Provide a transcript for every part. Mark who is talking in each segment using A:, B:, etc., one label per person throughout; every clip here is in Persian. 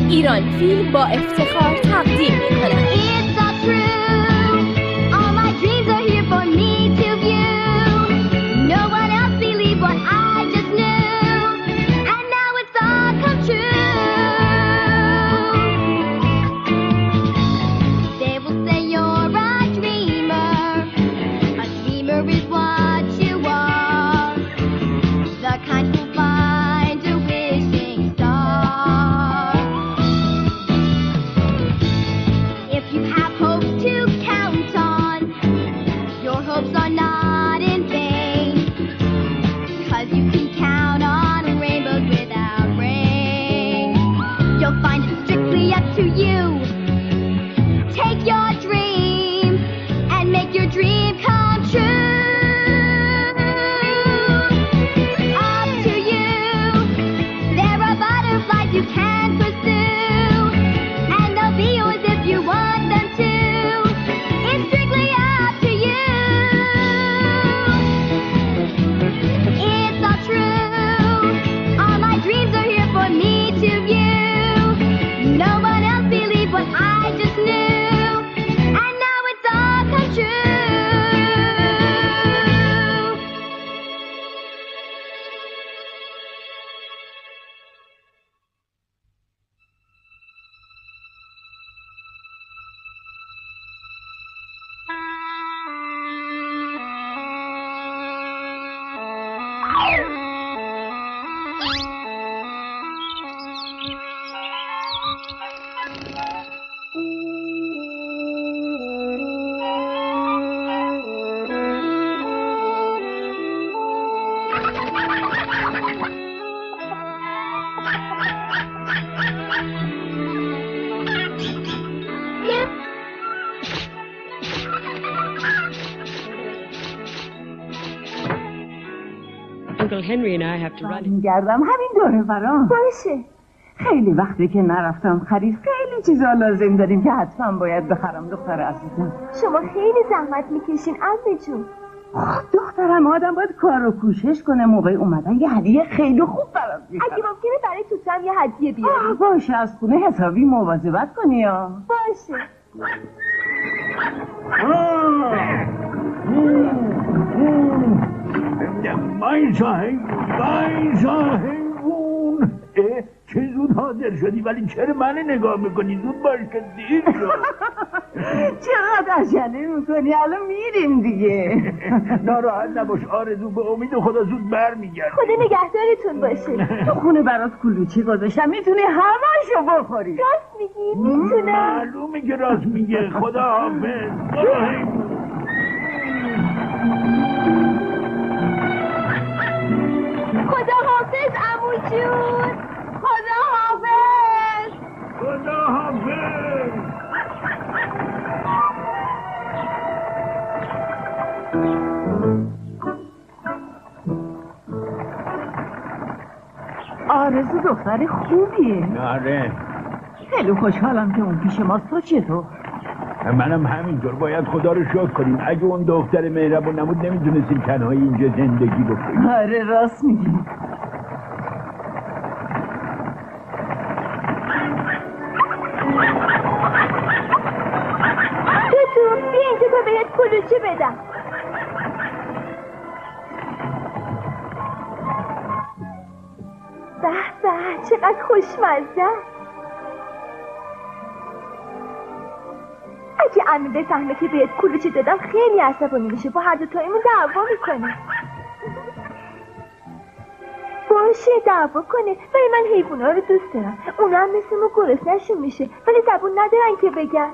A: ایران فیلم با افتخار تقدیم می‌کند.
B: Henry and I have to run.
C: میگردم همین دوره برام.
D: باشه.
C: خیلی وقتی که نرفتم خرید، خیلی چیزا لازم داریم که حتما باید بخرم دختر عزیزم.
D: شما خیلی زحمت میکشین عمه جون.
C: دخترم آدم باید کار و کوشش کنه، موقع اومدن یه هدیه خیلی خوب برام بیارم.
D: اگه ممکنه برای توتم یه هدیه بیاری.
C: باشه، از خونه حسابی مواظبت کنی یا.
D: باشه.
E: حیوون چه زود حاضر شدی، ولی چرا من نگاه میکنی؟ زود باش که دیر شد.
C: چقدر عجله میکنی؟ الان میریم دیگه.
E: ناراحت نباش آرزو، به امید خدا زود برمیگرد.
D: خدا نگهدارتون باشه.
C: تو خونه برات کلوچی گذاشتم، میتونی همه‌شو بخوری.
D: راست میگی؟ میتونم.
E: معلومه که راست میگه. خدا حافظ.
D: خدا حافظ عمو جون. خدا حافظ.
E: خدا حافظ.
C: آرزو دختر خوبیه.
E: آره.
C: خیلی خوشحالم که اون پیش ماست. تو چطور؟
E: منم همینطور. باید خدا رو شکر کنیم. اگه اون دختر مهربون نبود نمیتونستیم تنهایی اینجا زندگی بکنیم.
C: آره راست میگی.
D: تو بیا اینجا تا بهت کلوچه بدم. به به چقدر خوشمزه. اگه عمه بفهمه که بهت کلوچه دادم خیلی عصبانی میشه، با هر دو تایمون دعوا میکنه. باشه دعوا کنه، ولی من حیوونا رو دوست دارم. اونا هم مثل ما گرسنه‌شون میشه، ولی زبون ندارن که بگن.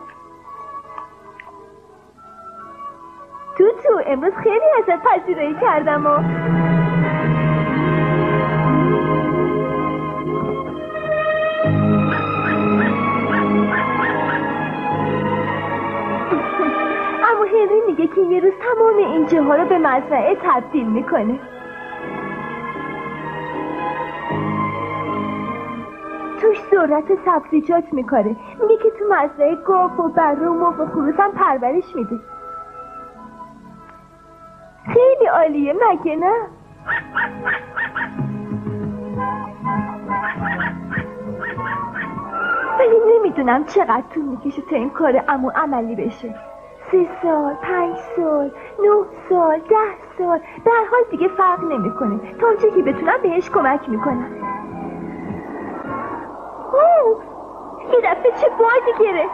D: تو امروز خیلی ازت پذیرایی کردم و اما هنری میگه که یه روز تمام این جاها رو به مزرعه تبدیل میکنه. توش ذرت سبزیجات میکاره. میگه که تو مزرعه گاو و بره و مرغ و خروس هم پرورش میده. خیلی عالیه مگه نه؟ نمیدونم چقدر طول میکشه تا این کار عمو عملی بشه. 3 سال، 5 سال، 9 سال، 10 سال، به هر حال دیگه فرق نمیکنه. تا اونجا که بتونم بهش کمک میکنم. یه دفعه چه بادی گرفت.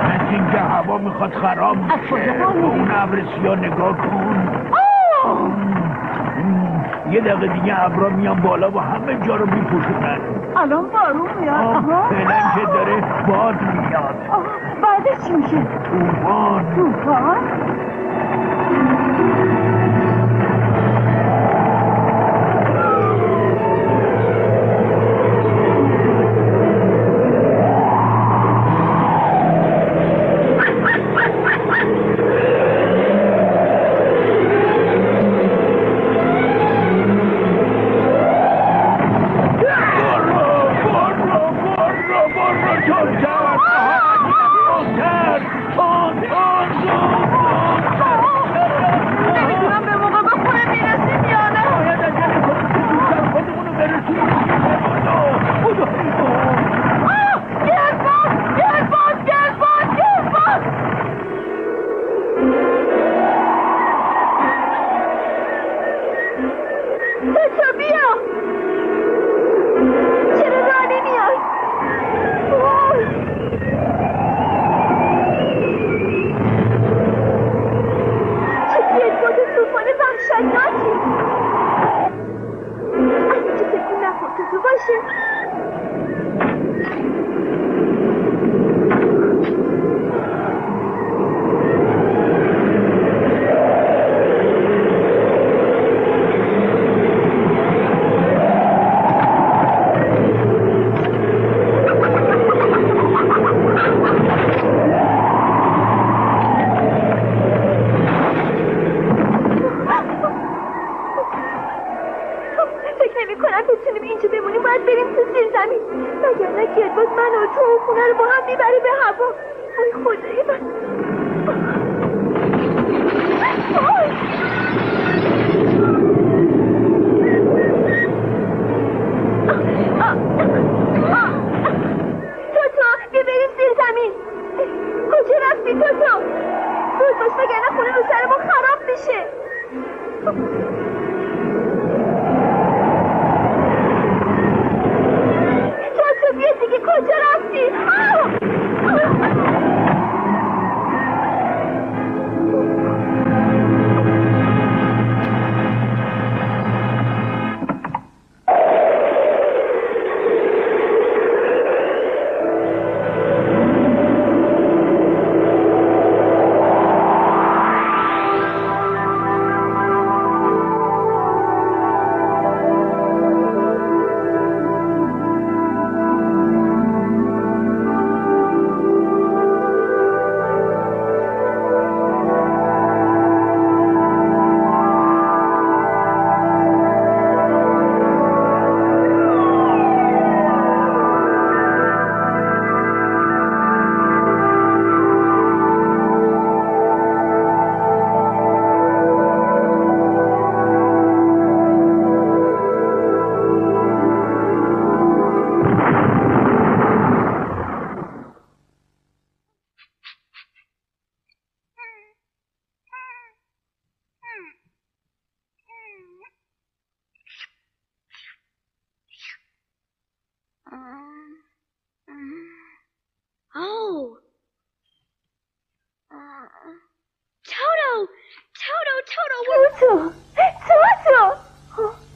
E: از اینکه هوا میخواد خراب بشه. اون ابر سیاه نگاه کن. یه دقیقه دیگه ابرا میان بالا و همه جا رو میپوشونن.
C: الان بارون میاد.
E: فعلا که داره باد میاد.
C: بعدش چی میشه؟
E: طوفان.
C: طوفان؟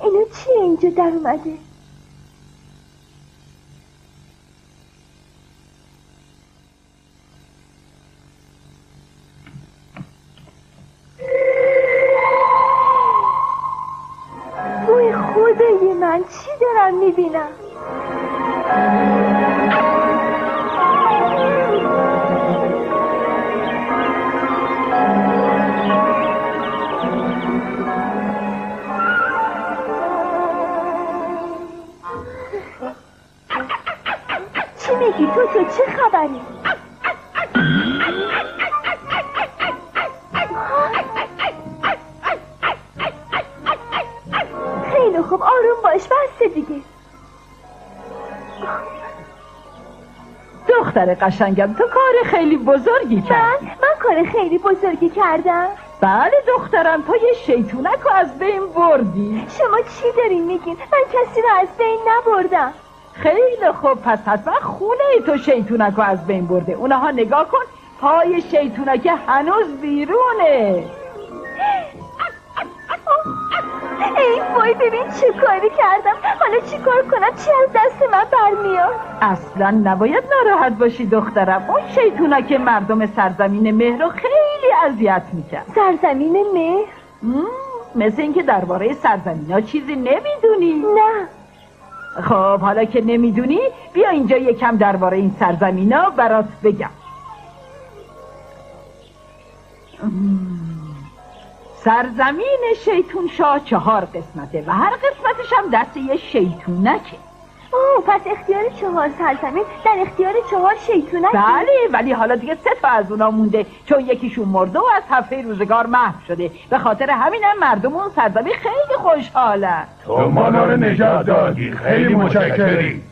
D: اینو چیه اینجا در اومده؟ وای خدای من چی دارم میبینم؟ چی میگی تو چه خبری؟
C: دختر قشنگم، تو کار خیلی بزرگی کردی.
D: من کار خیلی بزرگی کردم.
C: بله دخترم، تو یه شیطونک رو از بین بردی.
D: شما چی دارین میگین؟ من کسی رو از بین نبردم.
C: خیلی خوب، پس حتما خونه تو شیطونک رو از بین برده. اونها نگاه کن، پای شیطونک هنوز بیرونه.
D: ای وای، ببین چه کاری کردم. حالا چی کار کنم؟ چی از دست من برمیاد؟
C: اصلا نباید ناراحت باشی دخترم. اون شیطونک مردم سرزمین مهر رو خیلی اذیت میکرد.
D: سرزمین مهر؟
C: مثل اینکه درباره سرزمین ها چیزی نمیدونی؟
D: نه.
C: خب حالا که نمیدونی، بیا اینجا یکم درباره این سرزمین ها برات بگم. سرزمین شیطون شاه 4 قسمته و هر قسمتش هم دست یه شیطونکه.
D: پس اختیار 4 سرزمین در اختیار 4 شیطونکه.
C: بله، ولی حالا دیگه 3 تا از اونا مونده، چون یکیشون مرده و از صفحه روزگار محو شده. به خاطر همینم مردم اون سرزمین خیلی خوشحالن.
E: تو ما رو نجات دادی، خیلی متشکری.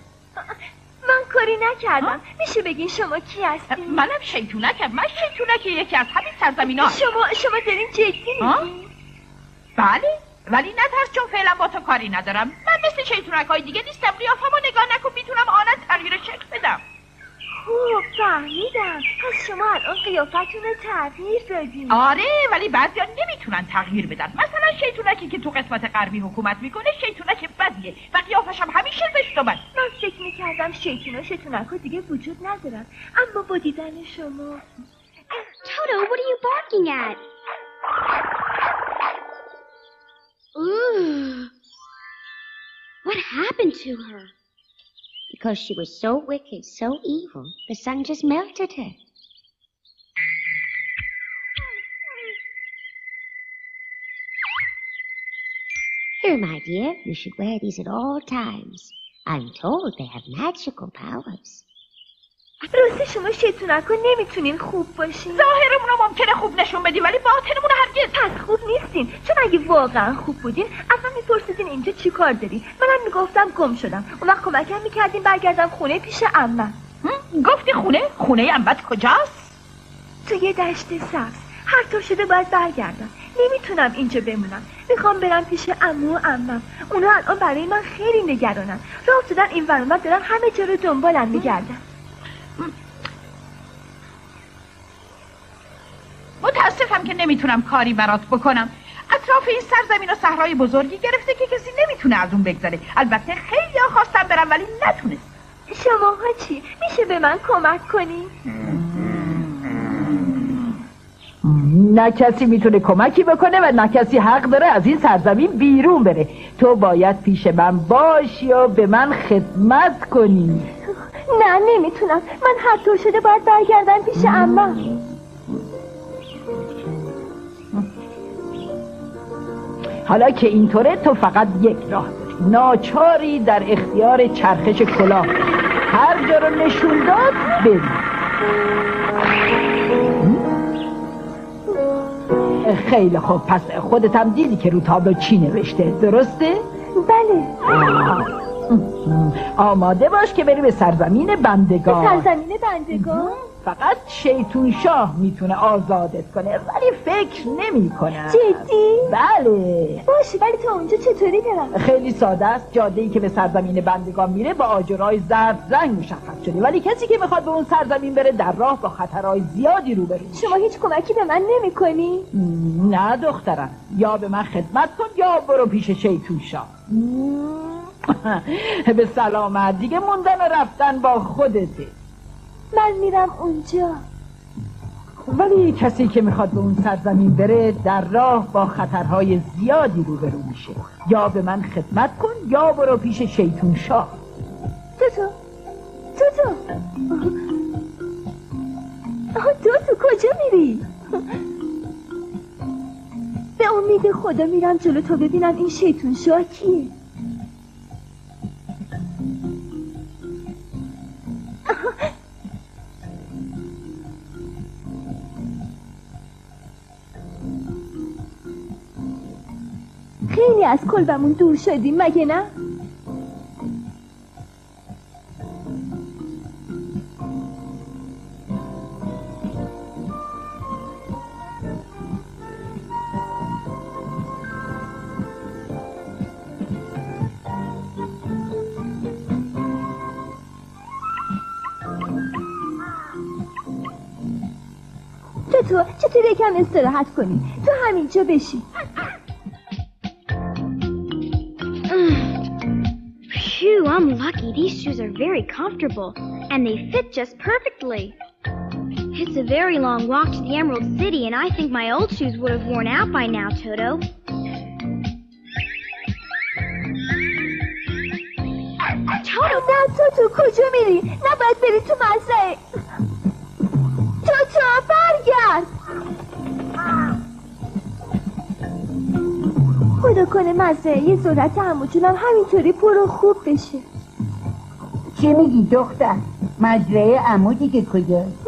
D: من کاری نکردم. میشه بگین شما کی هستین؟
F: منم شیطونکم. من شیطونک یکی از همین سرزمینا.
D: شما دارین جدی میگین؟
F: بله، ولی نترس چون فعلا با تو کاری ندارم. من مثل شیطونک‌های دیگه نیستم. قیافه‌مو نگاه نکن، میتونم آنت تغییر شکل بدم.
D: خوب فهمیدم. پس شما الان قیافتون رو تغییر دادین.
F: آره، ولی بعضیا نمیتونن تغییر بدن. مثلا شیطونکی که تو قسمت غربی حکومت میکنه شیطونک بدیه و قیافش هم همیشه زشت و بد.
D: من فکر میکردم شیطونک‌ها دیگه وجود ندارن، اما با دیدن شما.
A: Toto, what are you barking at? Ooh. What happened to her? Because she was so wicked, so evil, the sun just melted her. Here, my dear, you should wear these at all times. I'm told they have magical powers.
D: راستی شما شیطونک‌ها نمیتونین خوب باشین.
F: ظاهرمون رو ممکنه خوب نشون بدیم ولی باطنمون هرگز.
D: پس خوب نیستین، چون اگه واقعا خوب بودین اصلا میپرسیدین اینجا چی کار داری. منم میگفتم گم شدم، اون وقت کمکم میکردین برگردم خونه پیش عمم.
F: گفتی خونه؟ خونه عمت کجاست؟
D: تو یه دشت سبز. هر طور شده باید برگردم، نمیتونم اینجا بمونم. میخوام برم پیش عمو و عمم. اونا الان برای من خیلی نگرانن. راه افتادن این ور اونور، دارن همه جا رو دنبالم میگردن.
F: متاسفم که نمیتونم کاری برات بکنم. اطراف این سرزمین و صحرای بزرگی گرفته که کسی نمیتونه از اون بگذره. البته خیلی خواستم برم ولی نتونست.
D: شماها چی؟ میشه به من کمک کنی؟
C: نه کسی میتونه کمکی بکنه و نه کسی حق داره از این سرزمین بیرون بره. تو باید پیش من باشی و به من خدمت کنی.
D: نه نمیتونم، من هر طور شده باید برگردم پیش عمم.
C: حالا که اینطوره تو فقط یک راه داری، ناچاری در اختیار چرخش کلاه هر جا رو نشون داد بری. خیلی خوب، پس خودت هم دیدی که رو تابلو چی نوشته، درسته؟
D: بله.
C: آماده باش که بری به سرزمین بندگان.
D: به سرزمین بندگان؟
C: فقط شیطون شاه میتونه آزادت کنه، ولی فکر نمی کنم.
D: جدی؟
C: بله.
D: باشه، ولی تا اونجا چطوری برم؟
C: خیلی ساده است. جاده‌ای که به سرزمین بندگان میره با آجرهای زرد رنگ مشخص شده، ولی کسی که میخواد به اون سرزمین بره در راه با خطرهای زیادی روبرو میشه.
D: شما هیچ کمکی به من نمی‌کنی؟
C: نه دخترم، یا به من خدمت کن یا برو پیش شیطون شاه. به سلامت. دیگه موندن و رفتن با خودته.
D: من میرم اونجا.
C: ولی کسی که میخواد به اون سرزمین بره در راه با خطرهای زیادی روبرو میشه. یا به من خدمت کن یا برو پیش شیطون شاه.
D: توتو کجا میری؟ به امید خدا میرم جلو تا ببینم این شیطون شاه کیه. خیلی از کلبمون دور شدیم مگه نه؟ تو چطور یکم استراحت کنی؟ تو همینجا بشین.
A: Phew, I'm lucky. These shoes are very comfortable, and they fit just perfectly. It's a very long walk to the Emerald City, and I think my old shoes would have worn out by now, Toto.
D: Toto! نه توتو کجا میری؟ نباید بری تو مزرعه. توتو برگرد. خدا کنه مزرعه ذرت عمو جونم همینطوری پر و خوب بشه.
C: چی میگی دختر؟ مزرعه عمو دیگه کجاست؟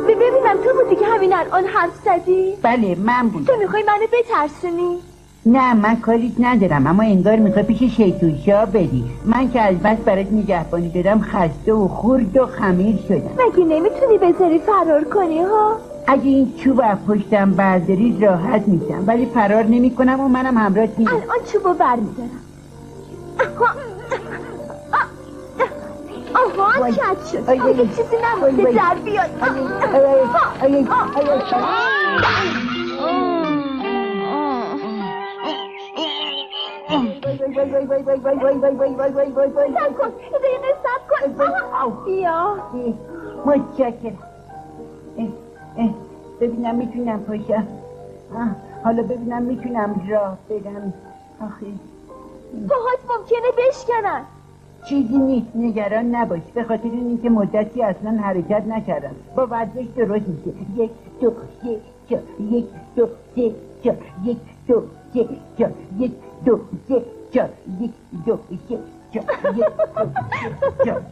D: ببینم تو بودی که همین الان حرف زدی؟
C: بله من بودم.
D: تو میخوای منو بترسونی؟
C: نه من کاریت ندارم، اما انگار میخوای پیش شیطون شاه بدی. من که از بس برات نگهبانی دادم خسته و خورد و خمیر شدم.
D: مگه نمیتونی بذاری فرار کنی ها؟
C: اگه این چوب از پشتم برداری راحت میشم، ولی فرار نمی کنم و منم همراهت نیستم.
D: الان چوبو برمیدارم. آها کج شد. اگه چیزی نمونده در بیاد. سب کن دقیقه سب کن. بیا
C: متشکرم. ببینم میتونم پاشم. حالا ببینم میتونم راه برم. آخه
D: پاهات ممکنه بشکنن.
C: چیزی نیست، نگران نباش. به خاطر اینکه مدتی اصلا حرکت نکردم. با ورزش درست میشه. 1 2 3 4 1 2 3 4 1 2 3 4 1 2 3 4 1 2 3 4 1 2 3 4.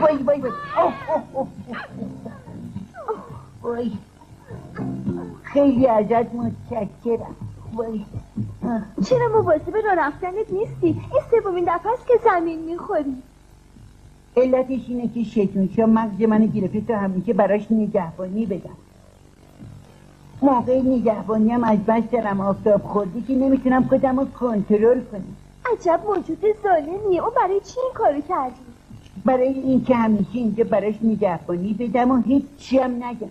C: وای وای خیلی ازت متشکرم. وای
D: چرا مواظب راه رفتنت نیستی؟ این سومین دفعه است که زمین میخوری.
C: علتش اینه که شیطون شاه مغز منو گرفته تا همیشه براش نگهبانی بدم. موقع نگهبانی هم از بس دارم آفتاب خوردی که نمیتونم خودم رو کنترل کنم.
D: عجب موجود ظالمیه. اون برای چی این کارو کردی؟
C: برای این که همیشه اینجا براش نگهبانی بدم و هیچی هم نگم.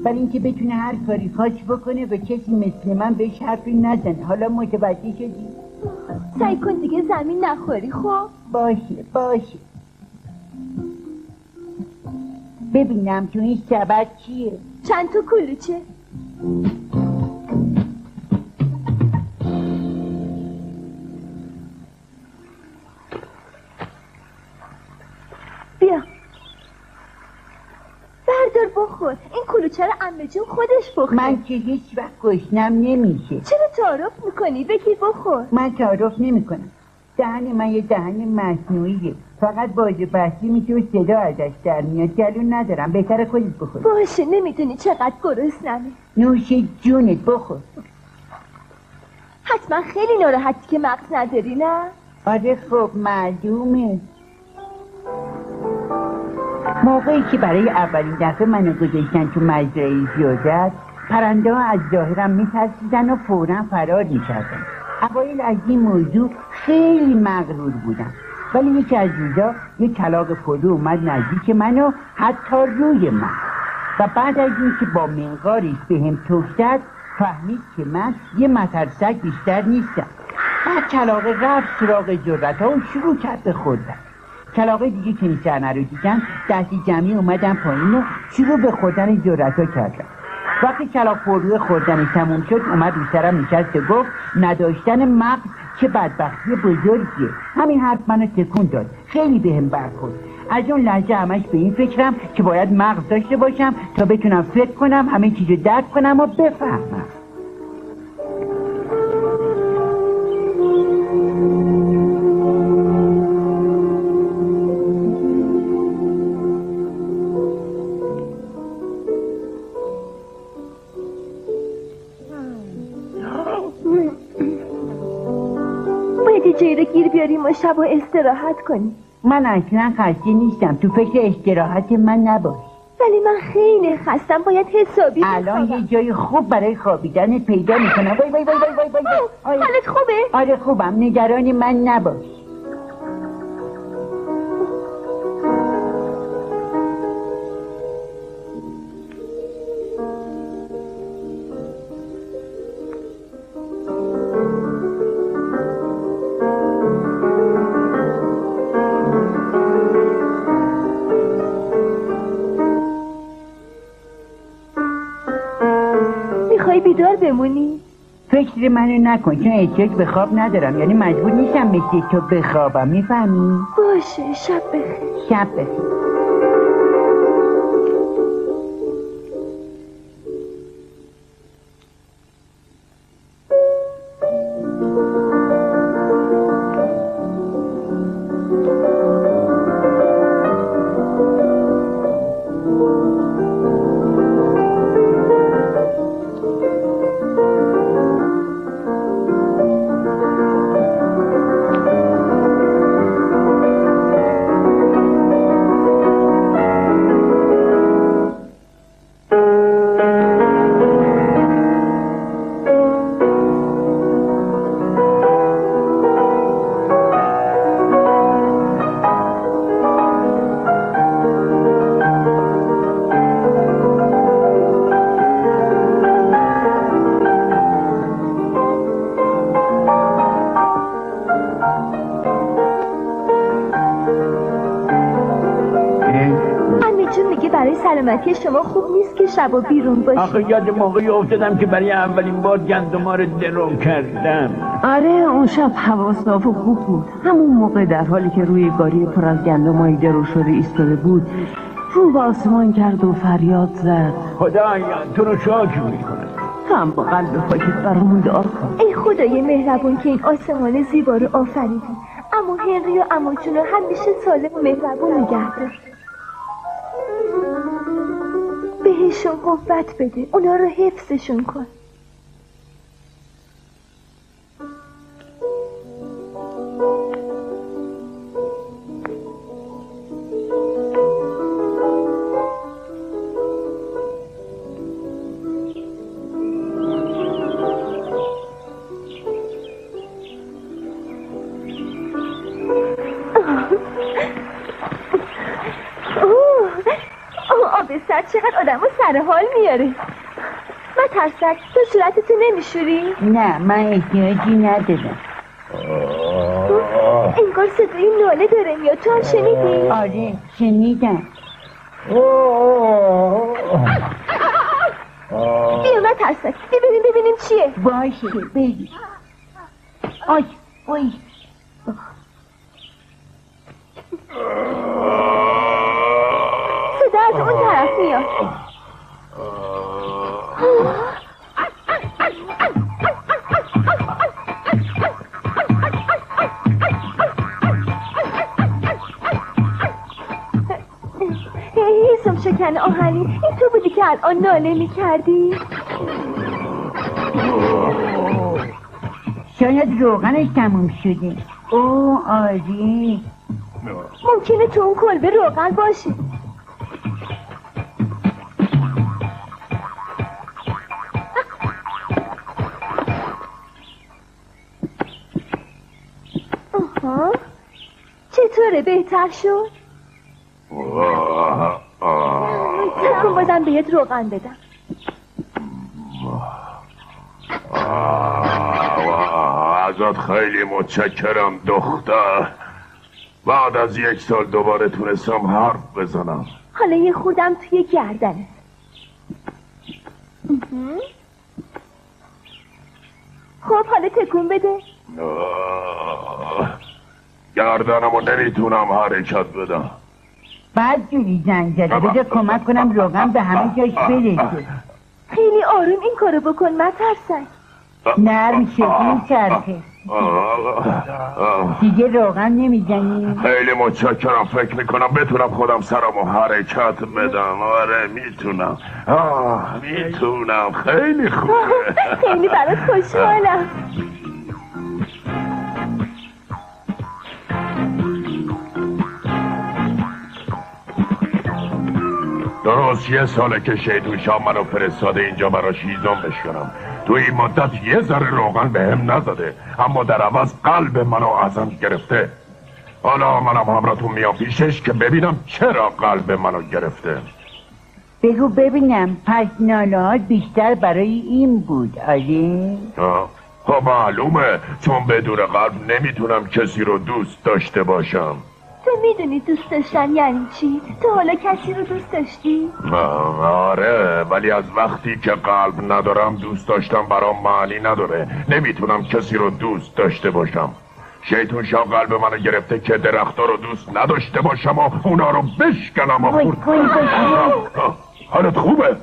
C: برای اینکه بتونه هر کاری خواست بکنه و کسی مثل من بهش حرفی نزنه. حالا متوجه شدی؟
D: سعی کن دیگه زمین نخوری. خب
C: باشه. ببینم تو این سبد چیه؟
D: چند تا کلوچه. بیا بردار بخور. این کلوچه رو عمه جون خودش بخور.
C: من که هیچ وقت گشنم نمیشه.
D: چرا تعارف میکنی؟ بگیر بخور.
C: من تعارف نمیکنم. دهن من یه دهن مصنوعیه. فقط باز بحثی میشه و صدا ازش در میاد. گلون ندارم. بهتره خودت بخور.
D: باشه نمیدونی چقدر گرسنمه.
C: نوش جونت بخور.
D: حتما خیلی ناراحتی که مغز نداری نه؟
C: آره خب معلومه. موقعی که برای اولین دفعه منو گذاشتن تو مزرعه زیادت، پرنده ها از ظاهرم میترسیدن و فوراً فرار میکردن. اوایل از این موضوع خیلی مغرور بودم، ولی یکی از روزا یک کلاغ پلو اومد نزدیک منو، حتی روی من، و بعد از اینکه با منقارش بهم توف زد فهمید که من یه مترسک بیشتر نیستم. بعد کلاغ رفت سراغ ذرت‌ها و شروع کرد به خوردن. کلاغ دیگه که این صحنه رو دیدن دستی جمعی اومدن پایین و شروع به خوردن ذرت‌ها کردن. وقتی کلاغ پرروی خوردنش تموم شد اومد رو سرم نشست و گفت نداشتن مغز چه بدبختی بزرگیه. همین حرف منو تکون داد، خیلی بهم برخورد. از اون لحظه همش به این فکرم که باید مغز داشته باشم تا بتونم فکر کنم، همه چیزو درک کنم و بفهمم.
D: رو گیر بیاریم و شب و استراحت کنیم.
C: من اصلا خسته نیستم، تو فکر استراحت من نباش.
D: ولی من خیلی خستم، باید حسابی
C: الان
D: بخوابم.
C: یه جای خوب برای خوابیدن پیدا میکنم. وای وای وای وای وای وای.
D: حالت خوبه؟
C: آره خوبم، نگران من نباش.
D: میخوای بیدار بمونی؟
C: فکر منو نکن، چون احتیاج به خواب ندارم، یعنی مجبور نیستم مثل تو بخوابم، میفهمی؟
D: باشه، شب بخیر.
C: شب بخیر.
D: سلامتی شما خوب نیست که شبا بیرون باشی.
E: آخه یاد موقعی افتادم که برای اولین بار گندما رو درو کردم.
B: آره اون شب هوا صاف و خوب بود. همون موقع در حالی که روی گاری پر از گندمای درو شده ایستاده بود، رو به آسمان کرد و فریاد زد:
E: خدایا تو رو شکر میکنم.
B: تو هم با قلب پاکت برامون دعا کن.
D: ای خدای مهربون که این آسمان زیبا رو آفریدی. عمو هنری و عمو جون رو همیشه سالم و مهربون نگه دار. بهشون قوت بده، اونا رو حفظشون کن. چقدر آدم رو سر حال میاره. من ترسک، تو صورتتو نمیشوری؟
C: نه من احتیاجی ندارم.
D: انگار صدای ناله داره میاد، تو هم شنیدی؟
C: آره شنیدم.
D: بیا من ترسک، ببینیم چیه.
C: باشه بریم. آی اوی
D: صدا از اون طرف میاد. حسم شکن آهنی، این تو بودی که الان ناله میکردی؟
C: شاید روغنش تموم شده. اوه آری
D: ممکنه تو اون کلبه روغن باشه. چطوره بهتر شد؟ تکن بازم بهت روغن بدم.
G: ازت خیلی متشکرم دختر. بعد از 1 سال دوباره تونستم حرف بزنم.
D: حالا یه خودم توی گردنت. خب حالا تکون بده.
G: گردنمو نمیتونم حرکت بدم.
C: بعد جوری زنگ زده، بذار کمک کنم روغن به همه جاش برسه.
D: خیلی آروم این کارو بکن، مترسک.
C: نرم شدی چرخه. دیگه روغن نمیزنی؟
G: خیلی متشکرم. فکر میکنم بتونم خودم سرمو حرکت بدم. آره میتونم. میتونم. خیلی خوبه.
D: خیلی برات خوشحالم.
G: درست 1 ساله که شیطون شاه منو فرستاده اینجا براش هیزم بشکنم. تو این مدت 1 ذره روغن بهم نزده، اما در عوض قلب منو ازم گرفته. حالا منم همراهتون میام پیشش که ببینم چرا قلب منو گرفته.
C: بگو ببینم، پس نالهات بیشتر برای این بود، آره؟
G: خب معلومه، چون بدون قلب نمیتونم کسی رو دوست داشته باشم.
D: تو میدونی دوست داشتن یعنی چی؟ تو حالا کسی رو دوست داشتی؟
G: آره، ولی از وقتی که قلب ندارم دوست داشتم برام معنی نداره. نمیتونم کسی رو دوست داشته باشم. شیطون شاه قلب منو گرفته که درختا رو دوست نداشته باشم و اونا رو بشکنم و حالت خوبه؟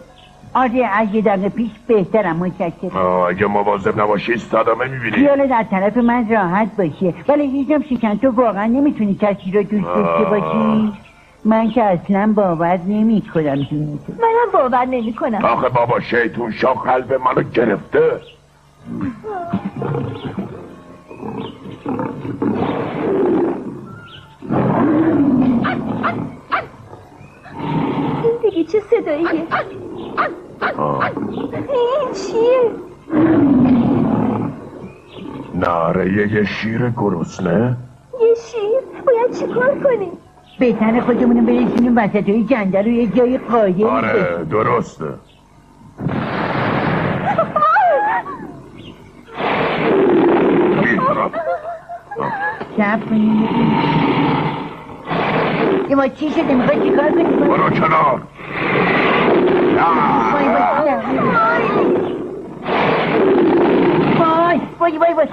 C: آره، اگه دقیقه پیش بهترم، متشکرم.
G: اگه مواظب نباشی صدمه میبینی.
C: خیال در طرف من راحت باشه، ولی هیچم شکن تو واقعا نمیتونی کسی رو دوست داشته باشی؟ من که اصلا باور نمی کنم جونی تو.
D: منم باور نمی کنم.
G: آخه بابا شیطون شاه قلب منو گرفته.
D: این دیگه چه صداییه؟ این چیه؟
G: نره یه شیر گرسنه؟
D: یه شیر؟ باید چی کار کنیم؟
C: بهتر خودمونو برسونیم وسط های جنگل رو یه جای قایم.
G: آره درسته.
C: شب کنیم یه ما چی شده؟ میخوای چی کار کنیم؟
G: برو کنار.
C: وای وای وای وای وای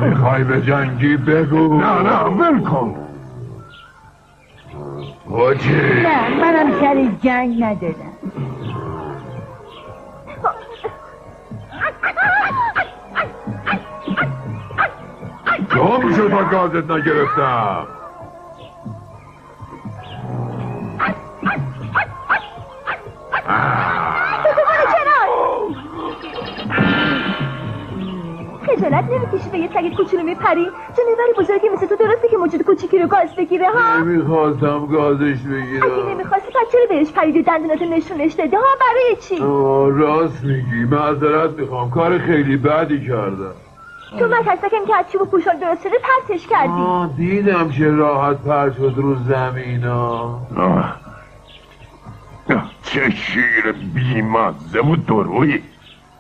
G: میخوای به جنگی بگو. نه ول کن. حاجی
C: نه، منم سر جنگ ندارم.
G: گم شد تا گازت نگرفتم.
D: خجالت نمیکشی به یه سگ کوچولو میپری؟ جانور بزرگی مثل تو درسته که موجود کوچیکی رو گاز بگیره ها؟
H: نمیخواستم گازش بگیرم.
D: اگه نمیخواستی پس چرا بهش پریدی دندوناتو نشونش دادی ها؟ برای چی؟
H: راست میگی، معذرت میخوام، کار خیلی بدی کردم.
D: تو مکسکم که از چوب پوشان درست شده پرتش کردی.
H: دیدم چه راحت پرت شد رو زمینا.
G: چه شیر بیمزه و درویی،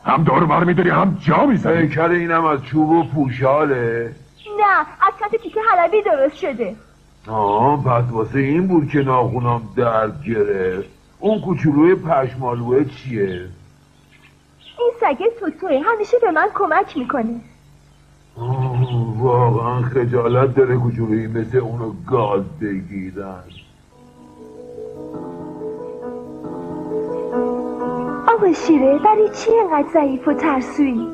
G: هم دور برمیداری هم جا میزنی.
H: پیکر اینم از چوب و پوشاله.
D: نه، از چند تیکه حلبی درست شده.
H: پس واسه این بود که ناخونام درد گرفت. اون کوچولوی پشمالوه چیه؟
D: این سگه توتوه، همیشه به من کمک میکنه.
H: واقعا خجالت داره کوچولویی مثل اونو گاز بگیرن.
D: آقا شیره، برای چی اینقدر ضعیف و ترسویی؟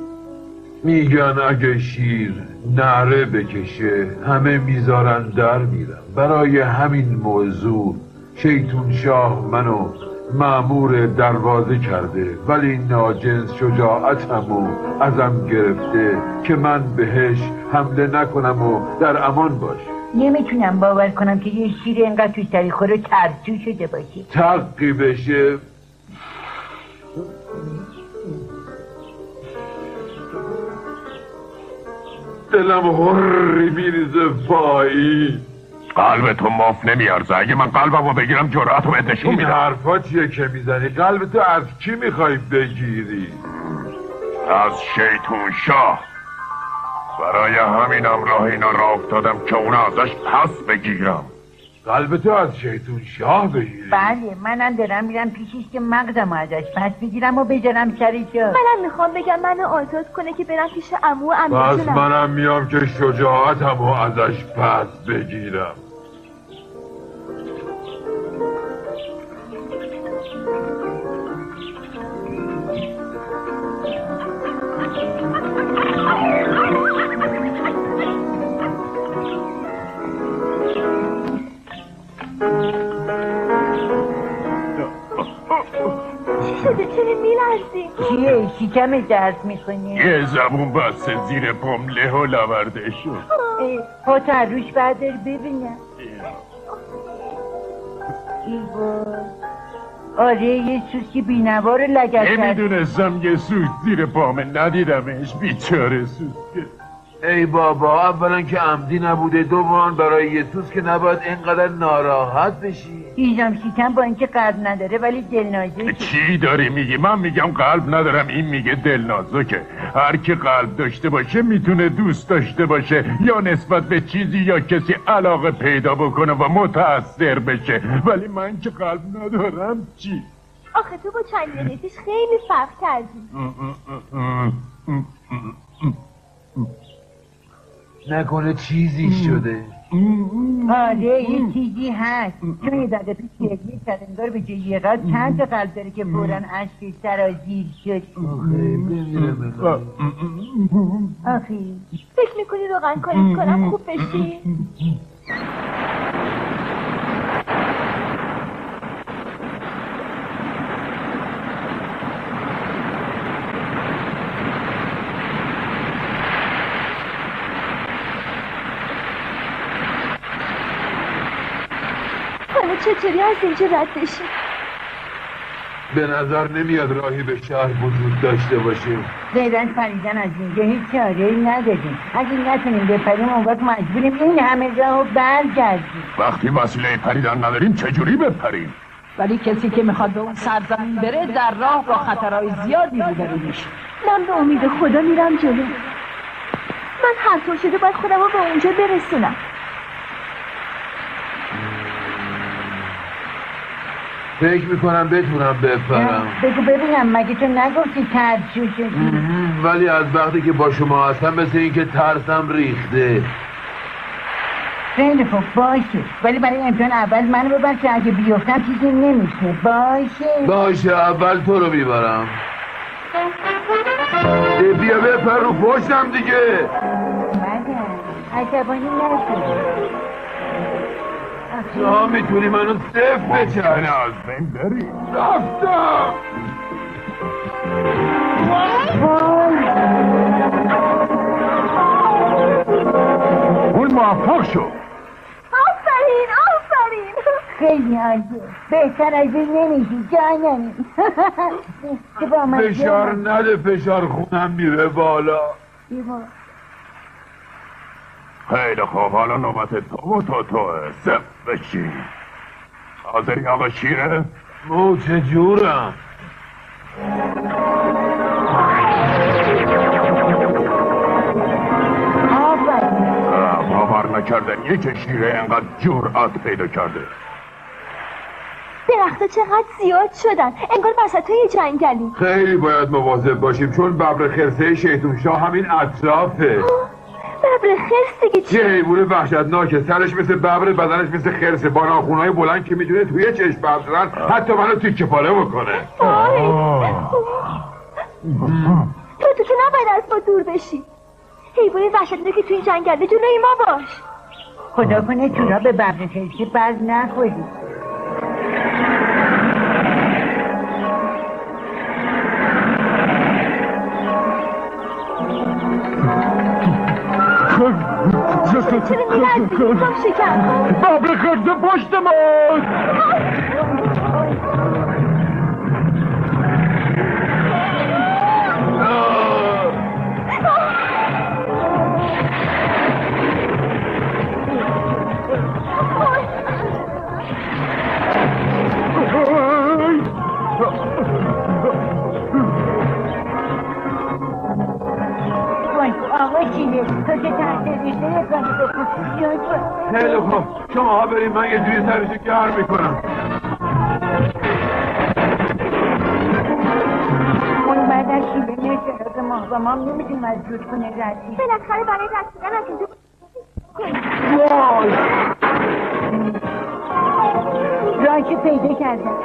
H: میگن اگه شیر نعره بکشه همه میذارن در میرن. برای همین موضوع شیطون شاه منو مأمور دروازه کرده، ولی ناجنس شجاعتمو ازم گرفته که من بهش حمله نکنم و در امان باشه.
C: نمیتونم باور کنم که یه شیر اینقدر توی سریخوره ترسو شده باشه.
H: تقی بشه. دلم هری میریزه پایی.
G: قلب تو ماف نمیارزه. اگه من قلبمو بگیرم جرأت رو بهت نشون
H: این
G: میدم.
H: حرفا چیه که میزنی؟ قلب تو از کی میخوای بگیری؟
G: از شیطون شاه. برای همینم راه اینا را افتادم که اونا ازش پس بگیرم.
H: قلب تو از شیطون شاه بگیری؟
C: بله، منم دارم میرم پیشش که مغزمو ازش پس بگیرم و بذارم سر جا.
D: منم میخوام بگم منو آزاد کنه که برم پیش عمو و عموتونم.
H: پس منم میام که شجاعتمو ازش پس بگیرم.
D: شده؟ چرا میلرزی؟
C: چیه؟ شکم درد میکنه؟
G: یه زبون بسته زیر پام له و لورده شد.
C: پاتو از روش بردار ببینم. آره یه سوسکی بینوا رو لگت کرد.
G: نمیدونستم یه سوسک زیر پامه، ندیدمش. بیچاره سوسکه.
H: ای بابا، اولا که عمدی نبوده، دومان برای یه سوسک که نباید اینقدر ناراحت بشی.
C: هیزم شکم با اینکه قلب نداره ولی دلنازکه.
G: چی داری میگی؟ من میگم قلب ندارم، این میگه دلنازکه. هر کی قلب داشته باشه میتونه دوست داشته باشه یا نسبت به چیزی یا کسی علاقه پیدا بکنه و متأثر بشه، ولی من که قلب ندارم. چی؟
D: آخه تو با چند دقیقیش خیلی فرق کردی.
H: نکنه چیزی شده.
C: آره یه چیزی هست، چون یه دقیقه پیش یه کلنگار به جای یه قلب چند تا قلب داره که فوراً اشکش سرازیر شد. آخی
D: فکر میکنی روغن کاری کنم خوب بشی؟ چطوری از اینجا رد بشی؟
H: به نظر نمیاد راهی به شهر وجود داشته باشه.
C: غیراً پریدن از اینجا هیچ چاره‌ای نداریم. اگه نتونیم بپریم اون وقت مجبوریم این همه راهو برگردیم.
G: وقتی وسیله پریدن نداریم چجوری بپریم؟
F: ولی کسی که میخواد به اون سرزمین بره در راه با خطرهای زیادی روبرو میشه.
D: من به امید خدا میرم جلو. من هر طور شده باید خودم رو به اونجا برسونم.
H: فکر میکنم بتونم بپرم.
C: بگو ببینم، مگه تو نگفتی ترجیح شدی؟
H: ولی از وقتی که با شما هستم مثل این که ترسم ریخته.
C: خیلی خوب باشه، ولی برای امتحان اول منو ببر که اگه بیفتم چیزی نمیشه. باشه
H: اول تو رو میبرم. بیا بپر رو پشتم دیگه.
C: عصبانی نشد.
H: تو میتونی منو صفر بچرد.
G: از بین بری.
H: رفتم.
G: اون موفق شد.
D: آفرین
C: خیلی عالی. بهتر از این نمیشی جانم.
H: فشار نده، فشار خونم میره بالا.
G: خیلی خوب، حالا نوبت تو و توه. صف بشین. حاضری آقا شیره؟
H: چه جورم.
G: باور نکردن یک شیره انقدر جرأت پیدا کرده.
D: درخت‌ها چقدر زیاد شدن، انگار وسطای جنگلی.
H: خیلی باید مواظب باشیم چون ببر خرسه شیطون شاه همین اطرافه.
D: ببر خرس دیگه چی؟
H: یه حیوان وحشتناکه، سرش مثل ببر، بدنش مثل خرسه، با ناخن‌های بلند که میتونه توی چشم بردارن حتی منو تیکه پاره بکنه.
D: تو که نباید از ما دور بشی. حیوان وحشتناکی که توی این جنگله جلوی ما باش.
C: خدا کنه تو را به ببر خرسه بر نخوری.
D: چرا میلرزی؟ کام شکم
G: ببر خرسه پشت ما.
H: خیلی خوب، شما ها بریم، من یه جوری سرشو گرم میکنم.
C: اون بعد از شیبه میشه از ما و ما نمیدیم از جود کنه ردی.
D: بالاخره برای رسیدن از اینجا
H: وای
C: راهی پیدا کردم.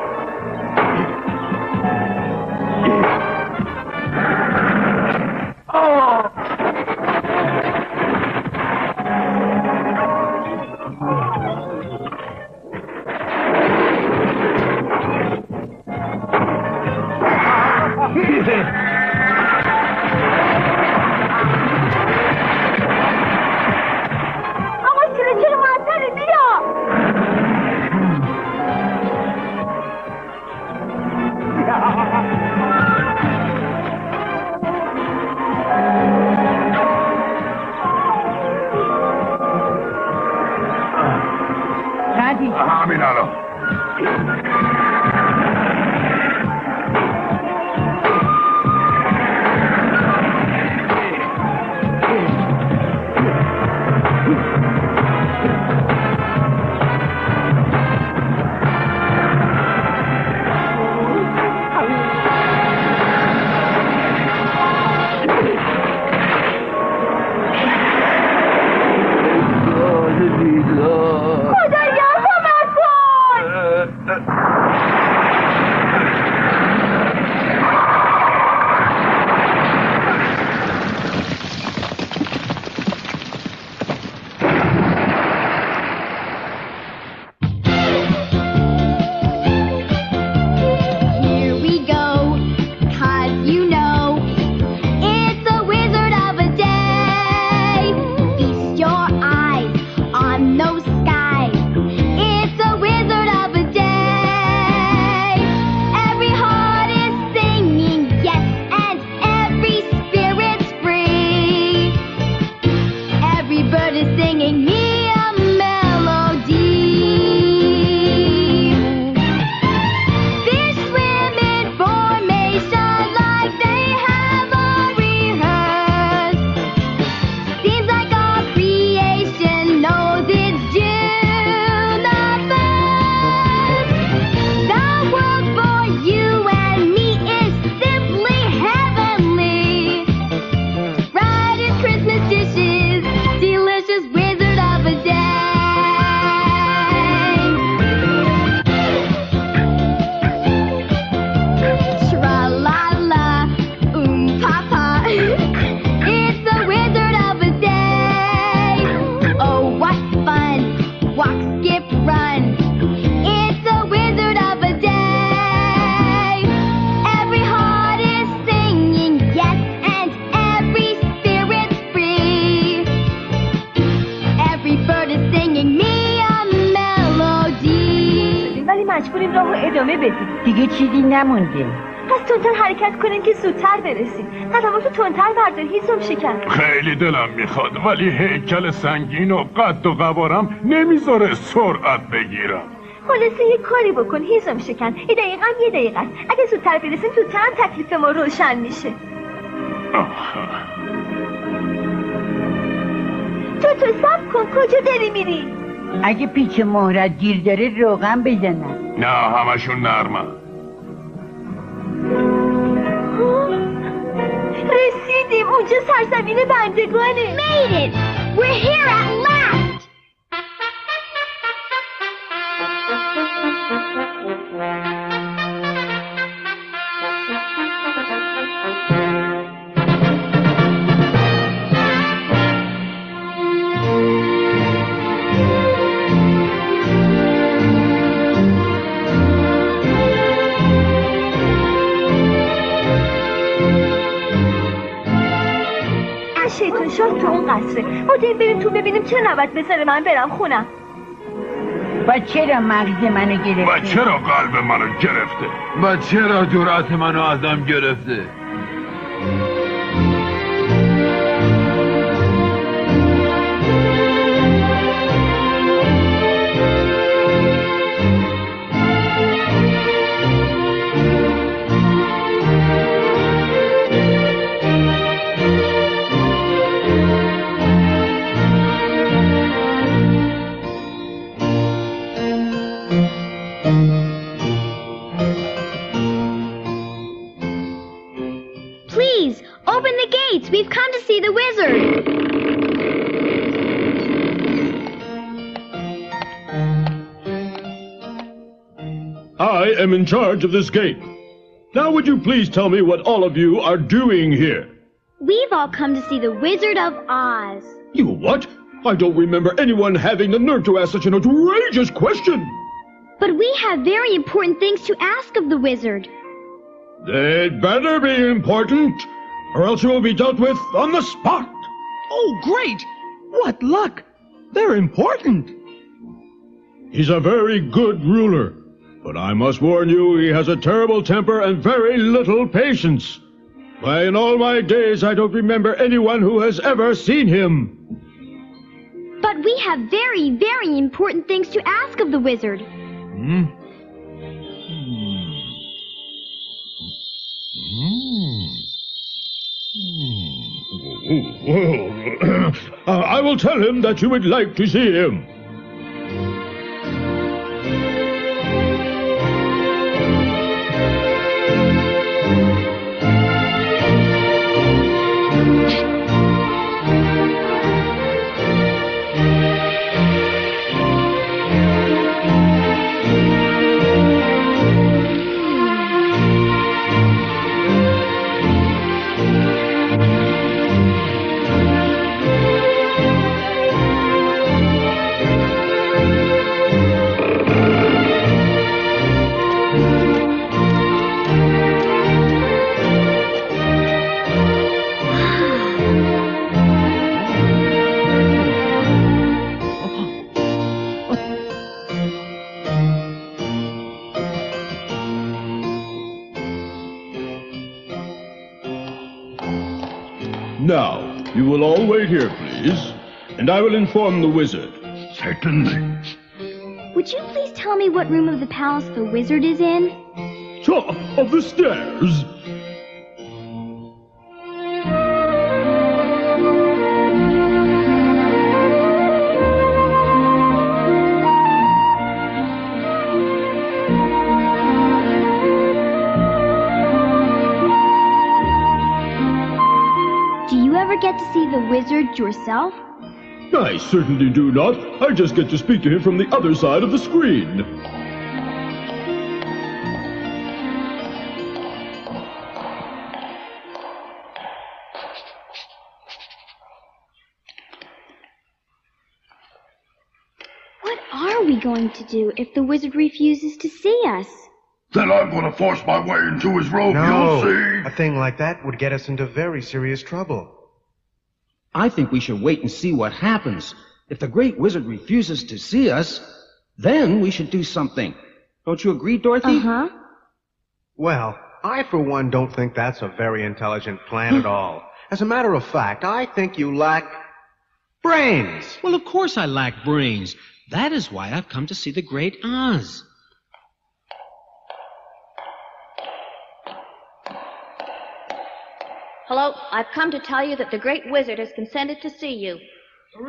G: همین الان.
C: دیگه چیزی نمونده.
D: پس تندتر حرکت کنیم که زودتر برسیم. قدماتو تندتر بردار هیزم شکن.
G: خیلی دلم میخواد ولی هیکل سنگین و قد و قوارم نمیذاره سرعت بگیرم.
D: خلاصه یه کاری بکن هیزم شکن. یه دقیقه است. اگه زودتر برسیم زودتر هم تکلیف ما روشن میشه. تو صبر کن، کجا داری میری؟
C: اگه پیچ مهرت گیر داره روغن بزنن.
G: نه همشون نرمن.
D: رسیدیم، اونجا سرزمین بندگانه.
A: Made it! We're here at last!
D: شیطون شاه تو اون قصره. باید بریم تو ببینیم چرا نباید بذاره من برم خونم.
C: و چرا مغز منو گرفته؟
G: و چرا قلب منو گرفته؟
H: و چرا جرأت منو ازم گرفته؟
A: We've come to see the wizard.
I: I am in charge of this gate. Now would you please tell me what all of you are doing here?
A: We've all come to see the Wizard of Oz.
I: You what? I don't remember anyone having the nerve to ask such an outrageous question.
A: But we have very important things to ask of the wizard.
I: They'd better be important, or else you will be dealt with on the spot.
J: Oh, great! What luck! They're important.
I: He's a very good ruler, but I must warn you he has a terrible temper and very little patience. Why, in all my days I don't remember anyone who has ever seen him.
A: But we have very, very important things to ask of the wizard.
I: I will tell him that you would like to see him. Now, you will all wait here, please, and I will inform the wizard.
E: Certainly.
A: Would you please tell me what room of the palace the wizard is in?
I: Top of the stairs.
A: Get to see the wizard yourself?
I: I certainly do not. I just get to speak to him from the other side of the screen.
A: What are we going to do if the wizard refuses to see us?
K: Then I'm going to force my way into his robe,
L: No,
K: you'll see.
L: a thing like that would get us into very serious trouble.
M: I think we should wait and see what happens. If the great wizard refuses to see us, then we should do something. Don't you agree, Dorothy?
A: Uh-huh.
L: Well, I for one don't think that's a very intelligent plan at all. As a matter of fact, I think you lack brains.
J: Well, of course I lack brains. That is why I've come to see the great Oz.
N: Hello, I've come to tell you that the Great Wizard has consented to see you.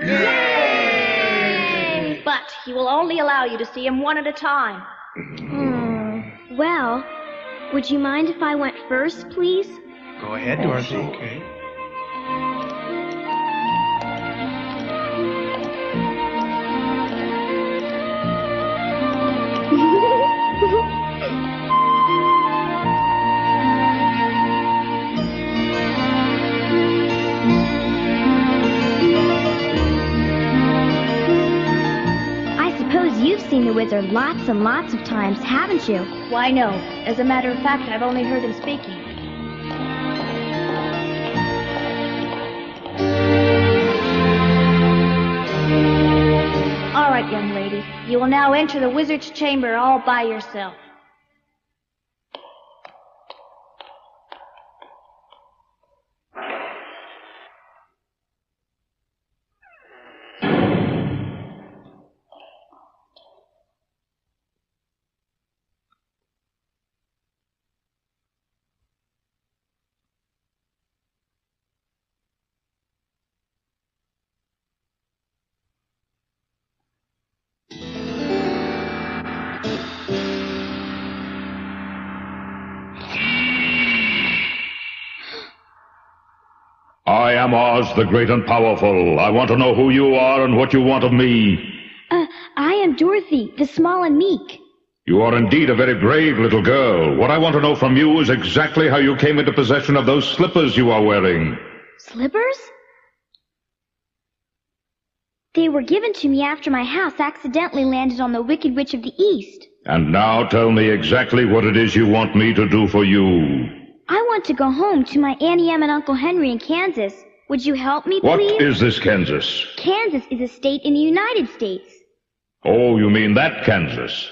A: Yay!
N: But he will only allow you to see him one at a time.
A: Well, would you mind if I went first, please?
L: Go ahead, Dorothy. Okay.
A: You've seen the wizard lots and lots of times, haven't you?
N: Why, no. As a matter of fact, I've only heard him speaking. All right, young lady. You will now enter the wizard's chamber all by yourself.
I: I am Oz, the great and powerful. I want to know who you are and what you want of me.
A: I am Dorothy, the small and meek.
I: You are indeed a very brave little girl. What I want to know from you is exactly how you came into possession of those slippers you are wearing.
A: Slippers? They were given to me after my house accidentally landed on the Wicked Witch of the East.
I: And now tell me exactly what it is you want me to do for you.
A: I want to go home to my Auntie Em and Uncle Henry in Kansas. Would you help me, please?
I: What is this Kansas?
A: Kansas is a state in the United States.
I: Oh, you mean that Kansas?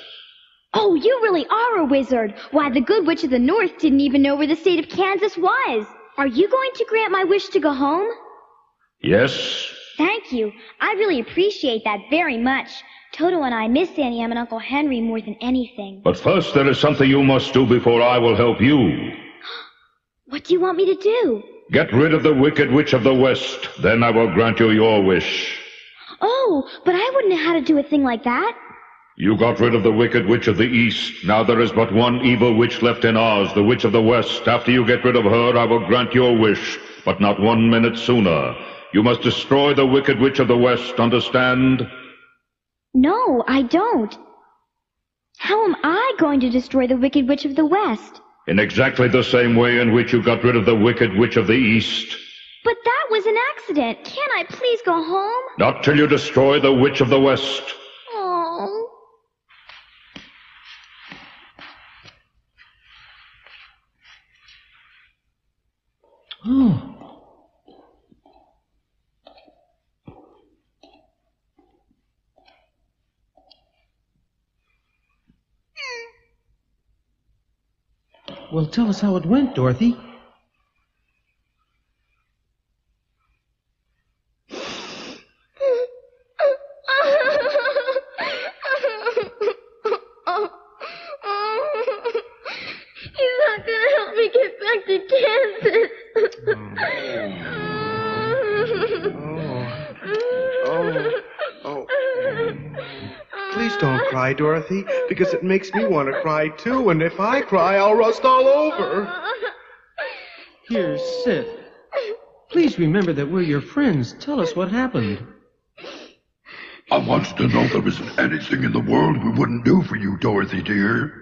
A: Oh, you really are a wizard. Why, the Good Witch of the North didn't even know where the state of Kansas was. Are you going to grant my wish to go home?
I: Yes,
A: Thank you. I really appreciate that very much. Toto and I miss Sandy M and Uncle Henry more than anything.
I: But first there is something you must do before I will help you.
A: What do you want me to do?
I: Get rid of the Wicked Witch of the West. Then I will grant you your wish.
A: Oh, but I wouldn't know how to do a thing like that.
I: You got rid of the Wicked Witch of the East. Now there is but one evil witch left in Oz, the Witch of the West. After you get rid of her, I will grant your wish, but not 1 minute sooner. You must destroy the Wicked Witch of the West, understand?
A: No, I don't. How am I going to destroy the Wicked Witch of the West?
I: In exactly the same way in which you got rid of the Wicked Witch of the East.
A: But that was an accident. Can't I please go home?
I: Not till you destroy the Witch of the West.
A: Oh.
J: Oh. Well, tell us how it went, Dorothy.
O: He's not gonna help me get back to Kansas.
L: Please don't cry, Dorothy, because it makes me want to cry too, and if I cry, I'll rust all over.
J: Here, sit. Please remember that we're your friends. Tell us what happened.
K: I want you to know there isn't anything in the world we wouldn't do for you, Dorothy, dear.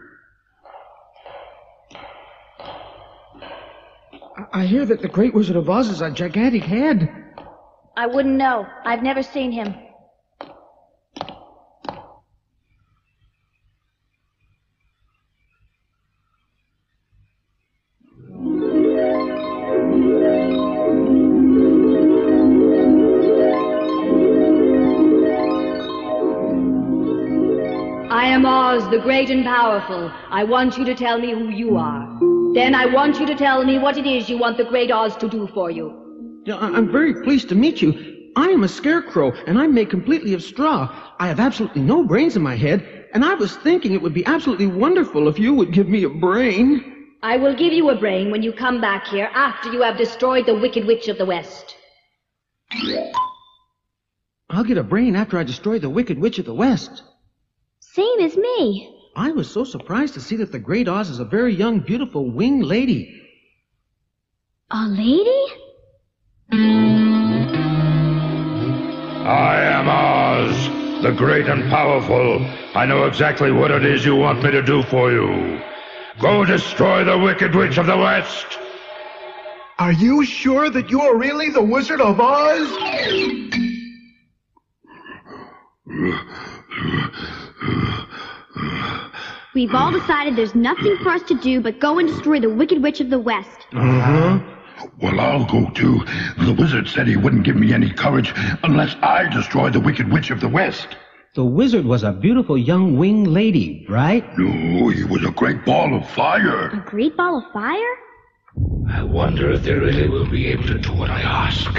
J: I hear that the Great Wizard of Oz is a gigantic head.
N: I wouldn't know. I've never seen him.
P: I am Oz, the great and powerful. I want you to tell me who you are. Then I want you to tell me what it is you want the great Oz to do for you.
J: I'm very pleased to meet you. I am a scarecrow, and I'm made completely of straw. I have absolutely no brains in my head, and I was thinking it would be absolutely wonderful if you would give me a brain.
P: I will give you a brain when you come back here after you have destroyed the Wicked Witch of the West.
J: I'll get a brain after I destroy the Wicked Witch of the West.
A: Same as me.
J: I was so surprised to see that the Great Oz is a very young, beautiful winged lady.
A: A lady?
I: I am Oz, the great and powerful. I know exactly what it is you want me to do for you. Go destroy the Wicked Witch of the West.
K: Are you sure that you are really the Wizard of Oz?
A: We've all decided there's nothing for us to do but go and destroy the Wicked Witch of the West.
K: Well, I'll go too. The wizard said he wouldn't give me any courage unless I destroy the Wicked Witch of the West.
J: The wizard was a beautiful young winged lady, right?
K: No, he was a great ball of fire.
A: A great ball of fire?
Q: I wonder if they really will be able to do what I ask.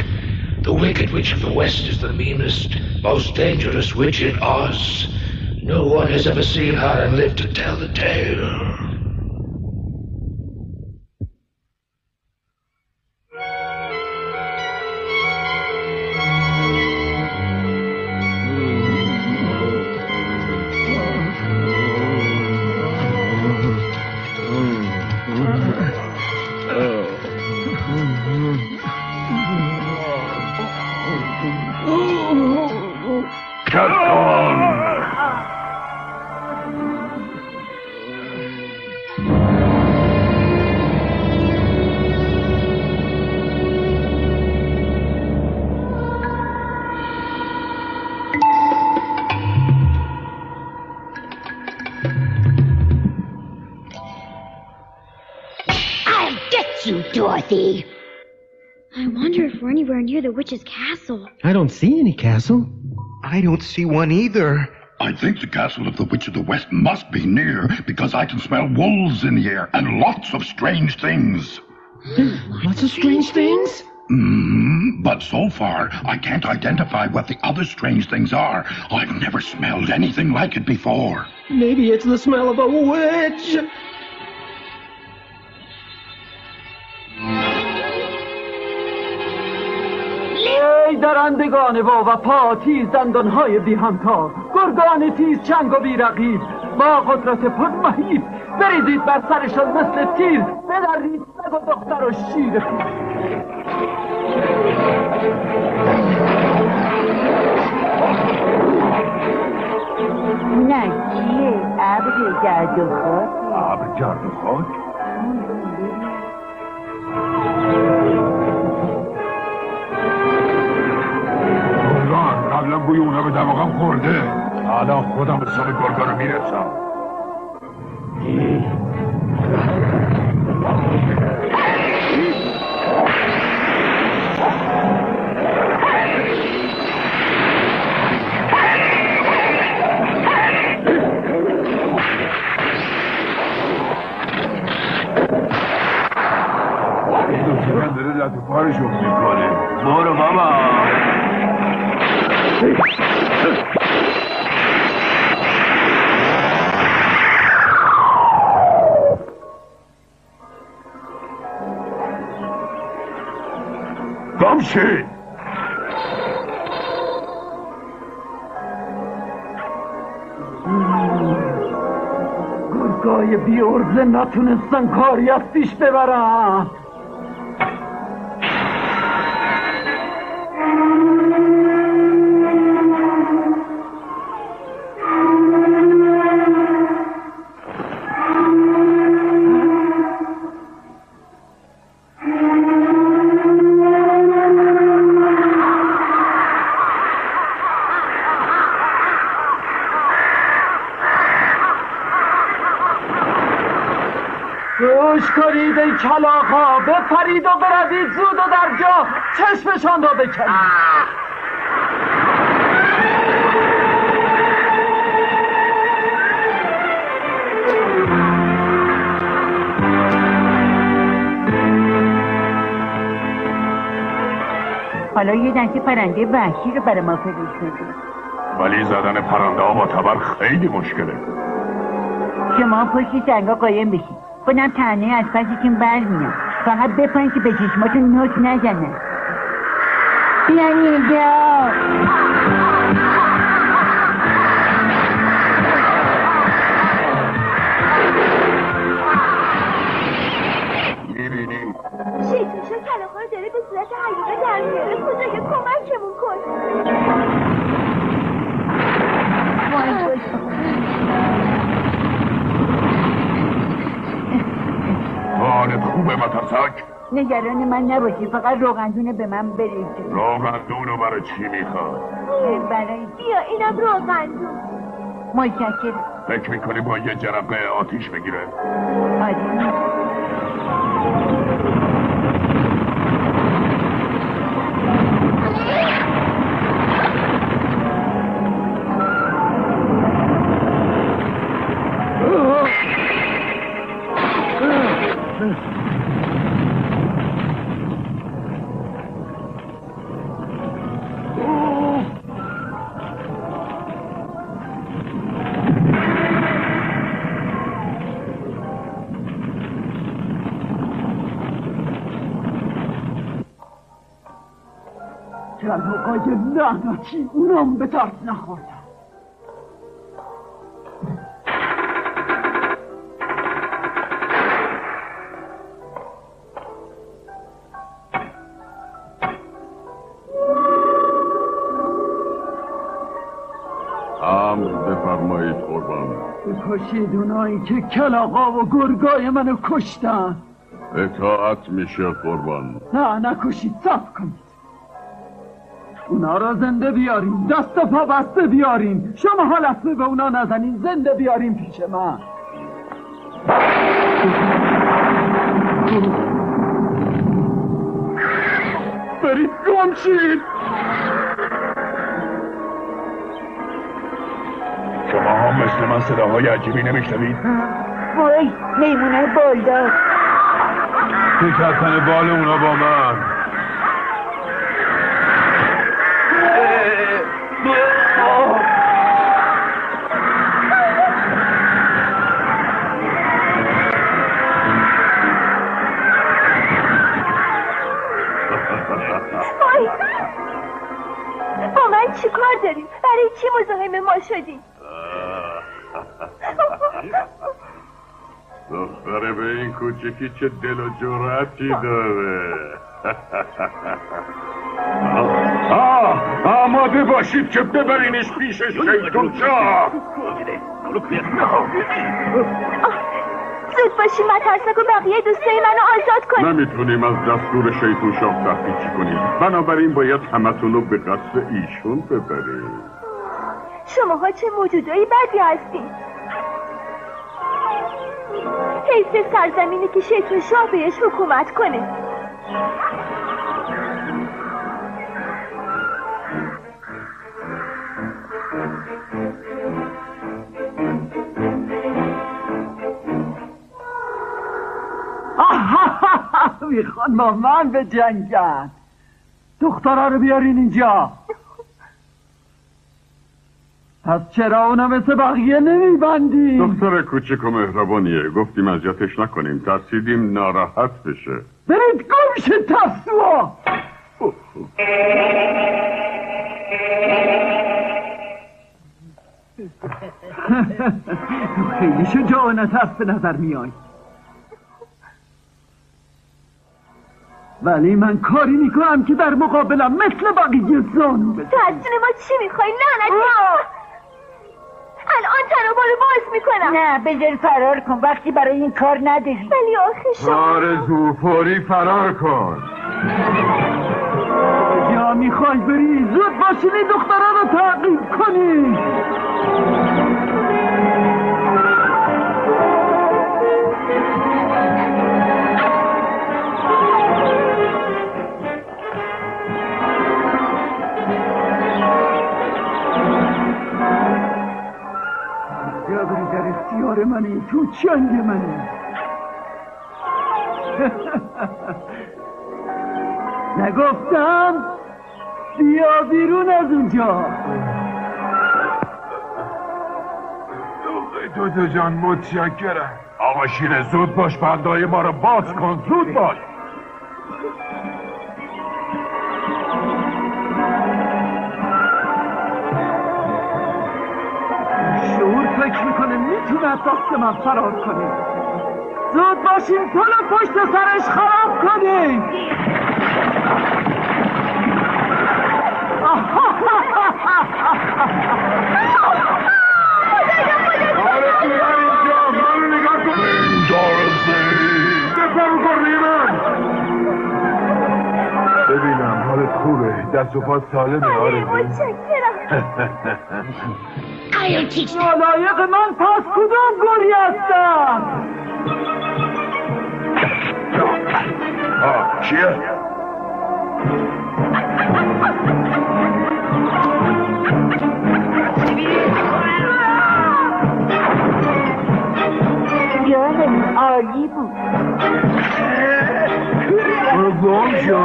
Q: The Wicked Witch of the West is the meanest, most dangerous witch in Oz. No one has ever seen her and lived to tell the tale.
A: Dorothy. I wonder if we're anywhere near the witch's castle.
J: I don't see any castle.
L: I don't see one either.
K: I think the castle of the Witch of the West must be near because I can smell wolves in the air and lots of strange things.
J: Lots of strange things?
K: But so far, I can't identify what the other strange things are. I've never smelled anything like it before.
J: Maybe it's the smell of a witch.
R: ای درندگان با پا تیز دندانهای بی همتا، گرگان تیز چنگ و بی رقیب، با قدرت پرمهیب بریزید بر سرشان مثل تیر، بدرید سگ و دختر و شیر خیز.
C: نه چیه؟ ابر گرد و خاک.
E: ابر گرد و خاک؟
G: قبلا بوی اونا به دماغم خورده. الان خودم به حساب گرگا رو میرسم. دوچگن داره لطو پارشون میکنه. برو بابا. گمشید.
R: گرگای بی ارزه نتونستن کاری از پیش ببرن. گوش کنید ای کلاغ‌ها، بپرید و بروید زود و در جا چشمشان را بکنید.
C: حالا یه دسته پرنده وحشی رو برای ما فرستادی.
G: ولی زدن پرنده ها با تبر خیلی مشکله.
C: شما پشت سنگا قایم بشید، خودم تنه از پسیتون برمیام. فقط بپاین که به چشماتون نوک نزنن. بیان اینجا.
G: میبینیم
D: شیطونشون کلاغ‌ها رو داره به صورت حقیقه در میاره. خدایا کمکمون کن.
G: حالت خوبه مترسک؟
C: نگران من نباشی، فقط روغندونه به من برید.
G: روغندون رو برای چی میخواد؟
C: برای
D: بیا اینم روغندون.
C: متشکرم.
G: فکر میکنی با یه جرقه آتیش بگیره؟
C: آره.
R: کلاغای لعنتی، اونم به درد نخوردن.
G: امر بفرمایید قربان.
R: بکشید اونایی که کلاغا و گرگای منو کشتن.
G: اطاعت میشه قربان.
R: نه نکشید، صبر کنید. اونا را زنده بیارین، دست و پا بسته بیارین. شما حال اسبه به اونا نزنین، زنده بیارین پیش من. برید گم شید.
G: شما هم مثل من صداهای عجیبی نمیشنوید؟
C: وای میمونه بالدار.
H: شکستن بال اونا با من.
D: با من چی کار داریم؟ برای چی مزاحم ما شدیم؟
H: دختره به این کوچکی چه دل و جرأتی داره. آماده باشید که ببرینش پیش شیطون شاه.
D: زود باشیم مترسک و بقیه دوستای منو آزاد کنیم.
H: نمیتونیم از دستور شیطون شاه تحقیقی کنیم، بنابراین باید همتون رو به قصد ایشون ببریم.
D: شماها چه موجودایی بدی هستین. حیث سرزمینی که شیطون شاه بهش حکومت کنه.
R: میخوان با من به جنگن. دخترها رو بیارین اینجا. پس چرا اونا مثل بقیه نمیبندی؟
H: دختر کوچک و مهربانیه، گفتیم اذیتش نکنیم، ترسیدیم ناراحت بشه.
R: برید گم شه ترسوها. خیلی شجاعانه ترس به نظر میای، ولی من کاری میکنم که در مقابلم مثل بقیه زانو بزنم.
D: تو از جون ما چی میخوای؟ لعنتی الان تنابا رو باز میکنم.
C: نه بذار فرار کن، وقتی برای این کار نداری.
D: ولی آخه شما
H: آرزو فوری فرار کن.
R: یا میخوای بری؟ زود باشین این دخترها رو تعقیب کنی. جبری در اختیار منی، تو چنگ منی. نگفتم بیا بیرون از اونجا.
H: دودو جان متشکرم. آقا شیره زود باش، بندای ما رو باز کن، زود باش.
R: شعور فکر میکنه میتونه از دست من فرار کنه. زود باشین پل پشت سرش خراب کنین.
H: ببینم حالت خوبه، دست و پا سالمه آرزو.
R: نالایق من پس کدوم گلی هستم؟
H: چیه؟
C: جانم عالی بود.
H: گم شو.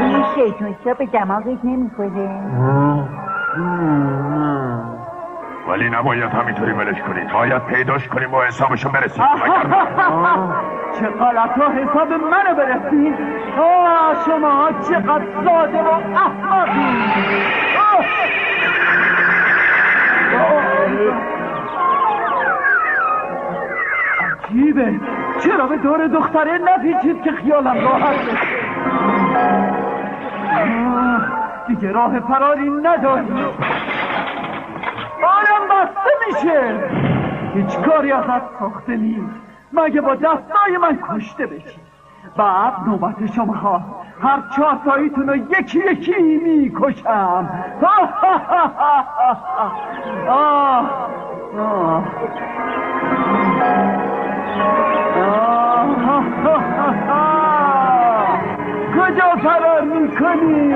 C: این شیطون شاه به دماغت نمیخوره؟
G: ولی نباید همینطوری ولش کنید، باید پیداش کنیم و حسابشو برسیم.
R: چه غلط ها حساب منو برسید؟ شما چقدر ساده و احمقی. عجیبه، چرا به دور دختره نپیچید که خیالم راحت بشه. دیگه راه فراری نداری. بارم بسته میشه. هیچ کاری ازت ساخته نیست مگه با دستای من کشته بشی. بعد نوبت شما ها، هر 4 تاییتون رو یکی یکی میکشم. کجا فرار میکنی؟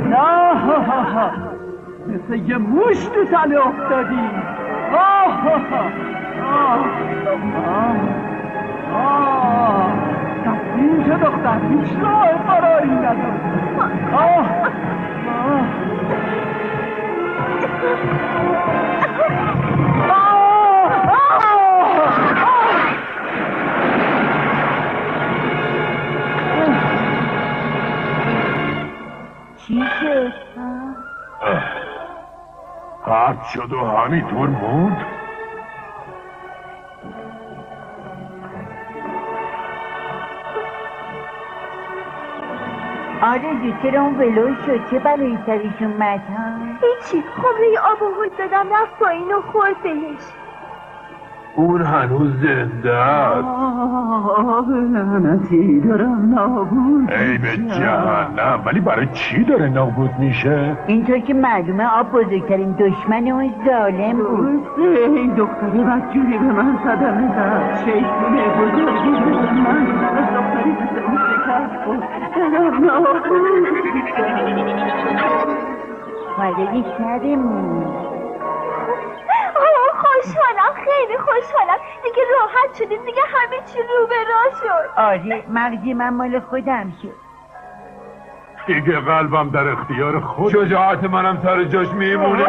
R: نه، مثل یه موش تو تله افتادی. تسلیم شد دختر، هیچ راه فراری نداره.
C: چی شد؟
G: قطع شد و همینطور موند.
C: آرزو چرا اون ولو شد؟ چه بلایی سرش اومد ها؟
D: هیچی، خمره آب و هود دادم رفت پایین و خورد بهش.
H: اون هنوز زنده است.
B: لعنتی دارم نابود.
G: ای به جهنم، ولی برای چی داره نابود میشه؟
C: اینطور که معلومه آب بزرگترین دشمن اون ظالم بود.
B: این دختر بدجوری به من صدمه زد. شیطون بزرگی به من از دختری به سمون شکست بود. دارم نابود.
C: مالی شرمون.
D: خوشحالم، خیلی خوشحالم. دیگه راحت شدیم، دیگه همه چی رو به راه شد.
C: آره، مغزی من مال خودم شد.
H: دیگه قلبم در اختیار خود. شجاعت منم سر جاش میمونه.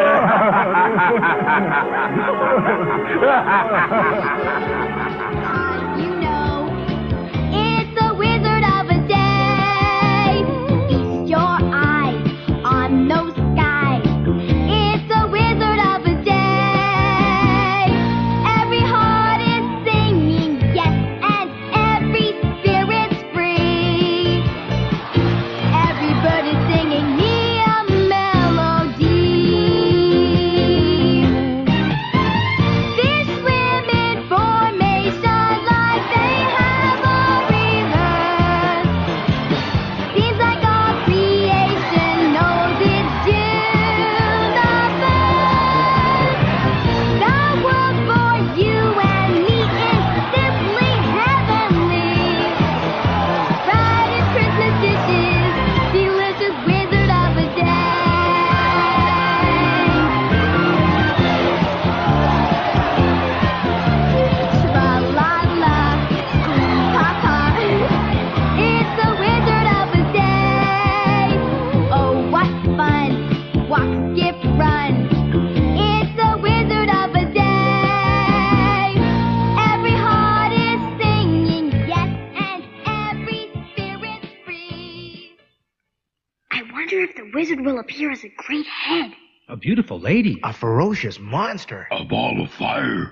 A: Will appear as a great head.
J: A beautiful lady.
L: A ferocious monster.
K: A ball of fire.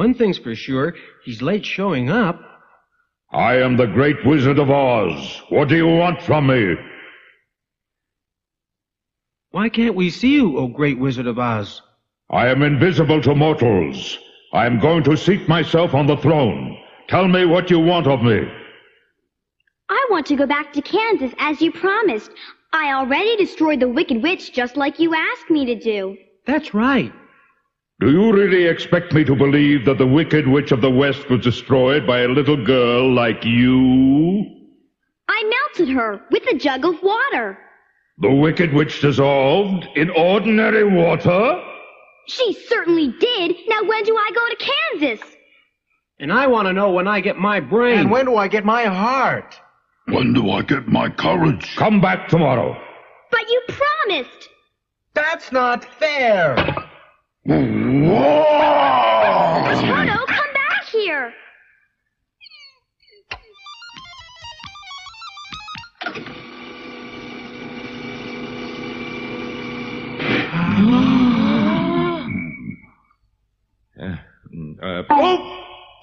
J: One thing's for sure, he's late showing up.
I: I am the Great Wizard of Oz. What do you want from me?
J: Why can't we see you, O Great Wizard of Oz?
I: I am invisible to mortals. I am going to seat myself on the throne. Tell me what you want of me.
A: I want to go back to Kansas as you promised. I already destroyed the Wicked Witch just like you asked me to do.
J: That's right.
I: Do you really expect me to believe that the Wicked Witch of the West was destroyed by a little girl like you?
A: I melted her with a jug of water.
I: The Wicked Witch dissolved in ordinary water?
A: She certainly did. Now when do I go to Kansas?
J: And I want to know when I get my brain.
L: And when do I get my heart?
K: When do I get my courage?
I: Come back tomorrow.
A: But you promised.
L: That's not fair.
K: Whoa!
A: Toto, come back here.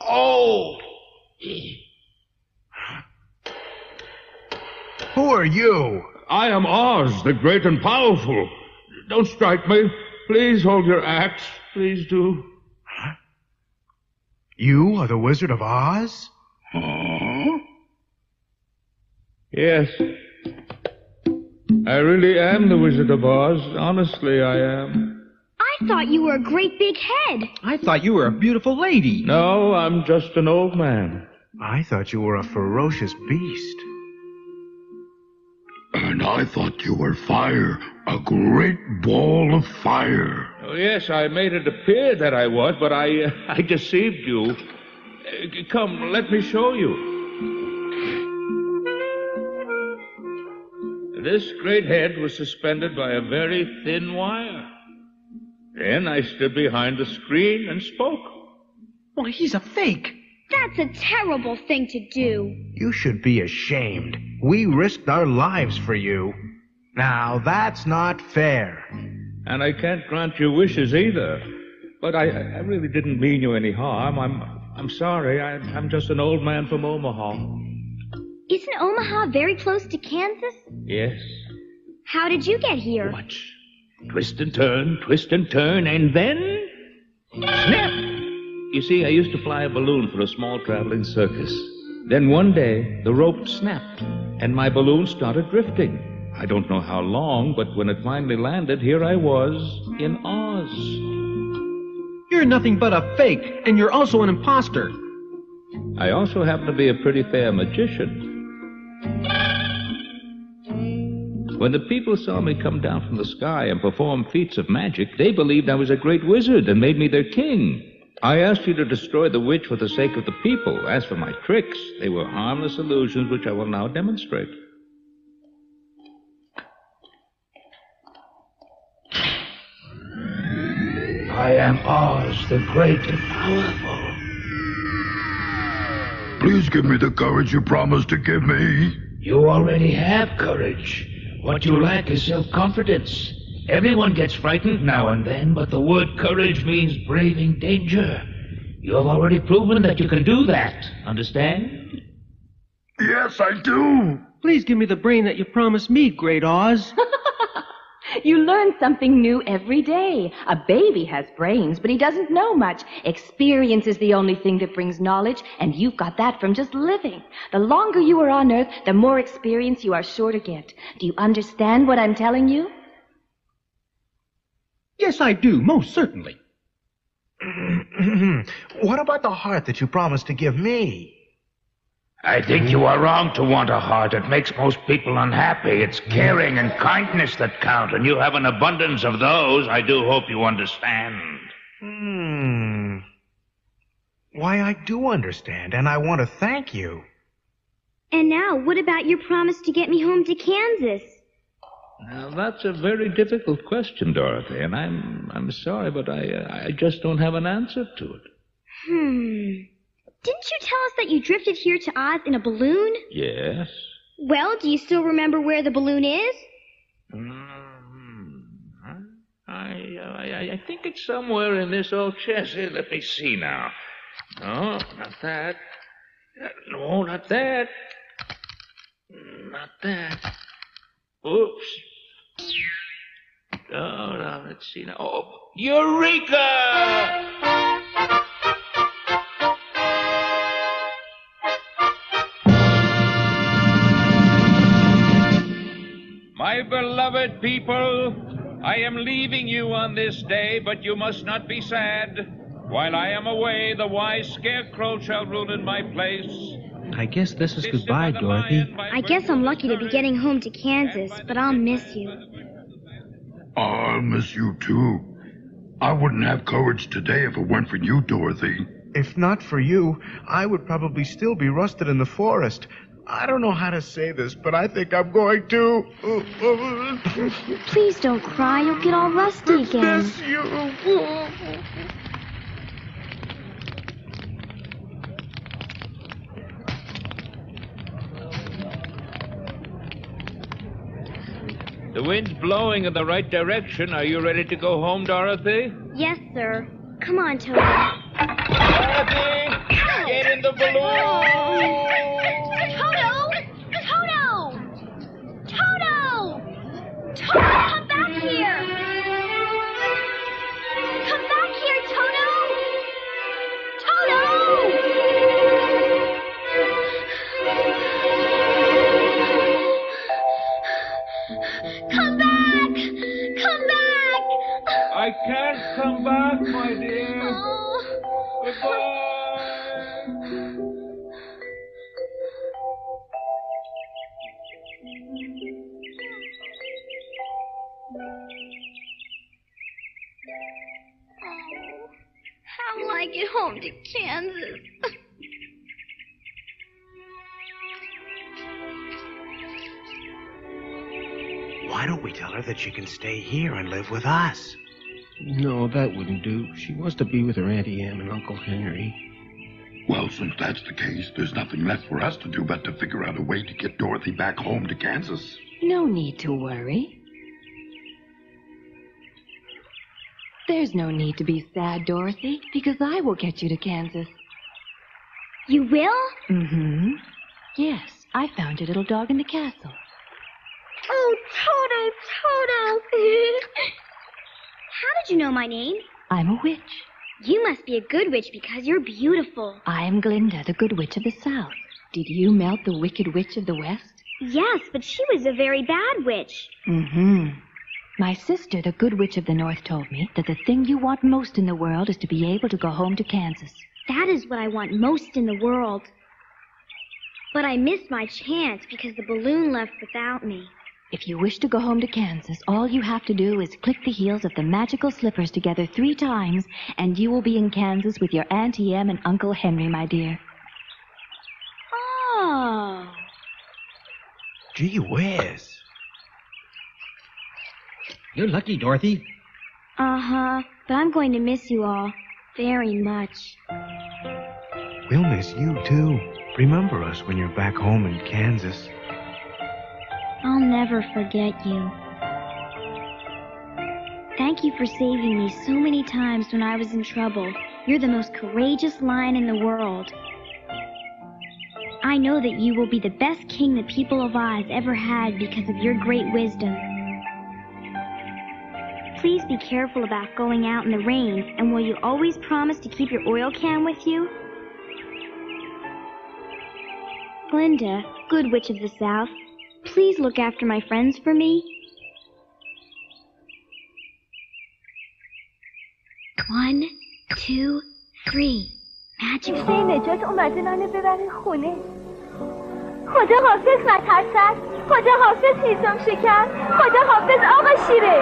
L: Oh! Who are you?
I: I am Oz, the great and powerful. Don't strike me. Please hold your axe. Please do.
L: You are the Wizard of Oz?
K: Huh?
I: Yes. I really am the Wizard of Oz. Honestly, I am.
A: I thought you were a great big head.
J: I thought you were a beautiful lady.
I: No, I'm just an old man.
L: I thought you were a ferocious beast.
K: And I thought you were fire, A great ball of fire.
Q: Oh, yes, I made it appear that I was, but I deceived you. Come, let me show you. This great head was suspended by a very thin wire. Then I stood behind the screen and spoke.
J: Why, he's a fake.
A: That's a terrible thing to do.
L: You should be ashamed. We risked our lives for you. Now, that's not fair.
Q: And I can't grant your wishes either. But I really didn't mean you any harm. I'm sorry. I'm just an old man from Omaha.
A: Isn't Omaha very close to Kansas?
Q: Yes.
A: How did you get here?
Q: Watch. Twist and turn, and then... snap! You see, I used to fly a balloon for a small traveling circus. Then one day, the rope snapped, and my balloon started drifting. I don't know how long, but when it finally landed, here I was, in Oz.
J: You're nothing but a fake, and you're also an imposter.
Q: I also happen to be a pretty fair magician. When the people saw me come down from the sky and perform feats of magic, they believed I was a great wizard and made me their king. I asked you to destroy the witch for the sake of the people. As for my tricks, they were harmless illusions which I will now demonstrate. I am Oz, the great and powerful.
K: Please give me the courage you promised to give me.
Q: You already have courage. What you lack is self-confidence. Everyone gets frightened now and then, but the word courage means braving danger. You have already proven that you can do that. Understand?
K: Yes, I do.
J: Please give me the brain that you promised me, Great Oz.
S: You learn something new every day. A baby has brains, but he doesn't know much. Experience is the only thing that brings knowledge, and you've got that from just living. The longer you are on Earth, the more experience you are sure to get. Do you understand what I'm telling you?
J: Yes, I do, most certainly.
L: What about the heart that you promised to give me?
Q: I think you are wrong to want a heart. It makes most people unhappy. It's caring and kindness that count, and you have an abundance of those. I do hope you understand.
L: Why, I do understand, and I want to thank you.
A: And now, what about your promise to get me home to Kansas?
Q: Now, that's a very difficult question, Dorothy, and I'm sorry, but I just don't have an answer to it.
A: Didn't you tell us that you drifted here to Oz in a balloon?
Q: Yes.
A: Well, do you still remember where the balloon is?
Q: I think it's somewhere in this old chest. Here, let me see now. No, not that. No, not that. Not that. Oops. Oh, now, let's see now. Oh, Eureka! My beloved people, I am leaving you on this day, but you must not be sad. While I am away, the wise Scarecrow shall rule in my place.
J: I guess this is goodbye, Dorothy.
A: I guess I'm lucky to be getting home to Kansas, but I'll miss you.
K: I'll miss you, too. I wouldn't have courage today if it weren't for you, Dorothy.
L: If not for you, I would probably still be rusted in the forest. I don't know how to say this, but I think I'm going to...
A: Please don't cry. You'll get all rusty again.
L: Miss you.
Q: The wind's blowing in the right direction. Are you ready to go home, Dorothy?
A: Yes, sir. Come on, Toad.
Q: Dorothy, get in the balloon!
A: Toto! Toto! Toto! Toto, come back here! Come back here, Toto! Toto! Come back! Come back!
Q: I can't come back, my dear.
A: Oh.
Q: Goodbye.
O: get home to Kansas.
L: Why don't we tell her that she can stay here and live with us?
J: No, that wouldn't do. She wants to be with her Auntie Em and Uncle Henry.
K: Well, since that's the case, there's nothing left for us to do but to figure out a way to get Dorothy back home to Kansas.
S: No need to worry. There's no need to be sad, Dorothy, because I will get you to Kansas.
A: You will?
S: Mm-hmm. Yes, I found your little dog in the castle.
O: Oh, Toto!
A: How did you know my name?
S: I'm a witch.
A: You must be a good witch because you're beautiful.
S: I am Glinda, the good witch of the South. Did you melt the wicked witch of the West?
A: Yes, but she was a very bad witch.
S: Mm-hmm. My sister, the good witch of the North, told me that the thing you want most in the world is to be able to go home to Kansas.
A: That is what I want most in the world. But I missed my chance because the balloon left without me.
S: If you wish to go home to Kansas, all you have to do is click the heels of the magical slippers together 3 times, and you will be in Kansas with your Auntie Em and Uncle Henry, my dear.
A: Oh.
L: Gee whiz.
J: You're lucky, Dorothy.
A: Uh-huh. But I'm going to miss you all very much.
L: We'll miss you, too. Remember us when you're back home in Kansas.
A: I'll never forget you. Thank you for saving me so many times when I was in trouble. You're the most courageous lion in the world. I know that you will be the best king the people of Oz ever had because of your great wisdom. Please be careful about going out in the rain, and will you always promise to keep your oil can with you? Glinda, good witch of the South, please look after my friends for me. 1, 2, 3. Magic.
D: نجات اومده منو ببره خونه. خدا حافظ مترسک. خدا حافظ هیزم شکر. خدا حافظ آقا شیره.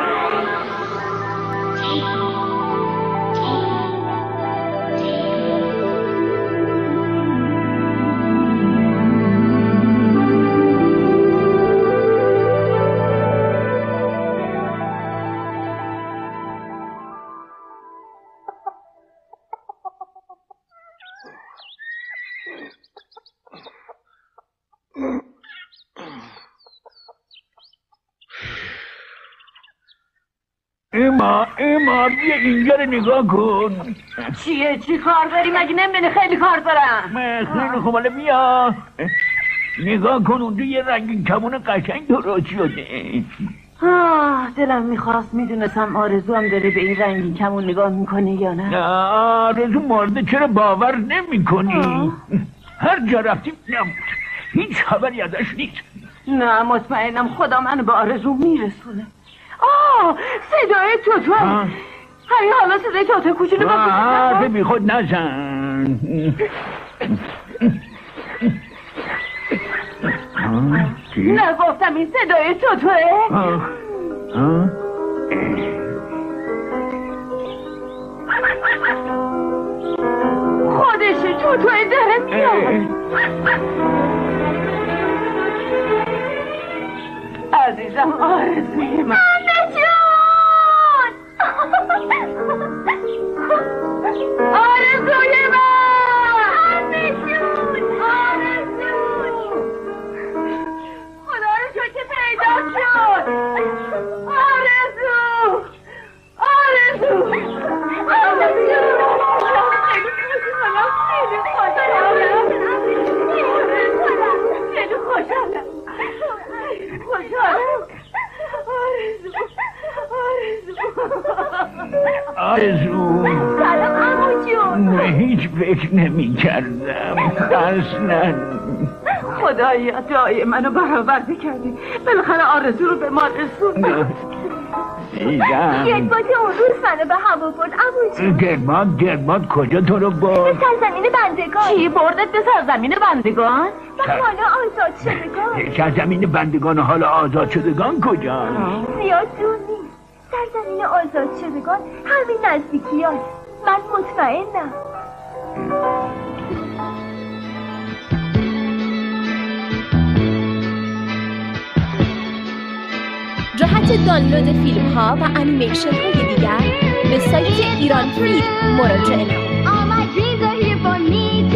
E: اما بیا اینجا رو نگاه کن.
B: چیه؟ چی کار داری؟ مگه نمی‌بینی خیلی کار دارم؟
E: خیلی خوب، حالا بیا نگاه کن، اونجا یه رنگین کمون قشنگ درست شده.
B: دلم میخواست میدونستم آرزو هم داره به این رنگین کمون نگاه میکنه یا نه.
E: آرزو مرده، چرا باور نمی کنی؟ هر جا رفتیم نبود، هیچ خبری ازش نیست.
B: نه مطمئنم خدا منو به آرزو میرسونه. صدای توتو. هی حالا صدای توتو کوچولو بکنید.
E: حرف بی خود نزن.
B: نه گفتم این صدای توتوه. خودشه، توتوه داره میاد. عزیزم آرزوی من.
D: همه جون آرزوی من. همه جون آرزو. خدا رو شد که پیدا شد. آرزو آرزو خیلی خوشحالم.
E: آرزو
D: سلام عمو جون.
E: نه هیچ فکر نمی کردم اصلا.
B: خدایا دعای منو برآورده کردی. بالاخره آرزو رو به ما رسوند.
D: گرماد اون روز منو به هوا برد عمو جون.
E: گرماد کجا تو رو برد؟
D: به سرزمین بندگان.
B: چی بردت به سرزمین بندگان؟
D: و حالا آزاد شدگان.
E: سرزمین بندگان حالا آزاد شدگان کجا؟
D: زیاد دور نیست. سرزمین آزاد شدگان همین نزدیکی هست. من مطمئنم.
T: جهت دانلود فیلم ها و انیمیشن های دیگر به سایت ایران فیلم مراجعه نمایید.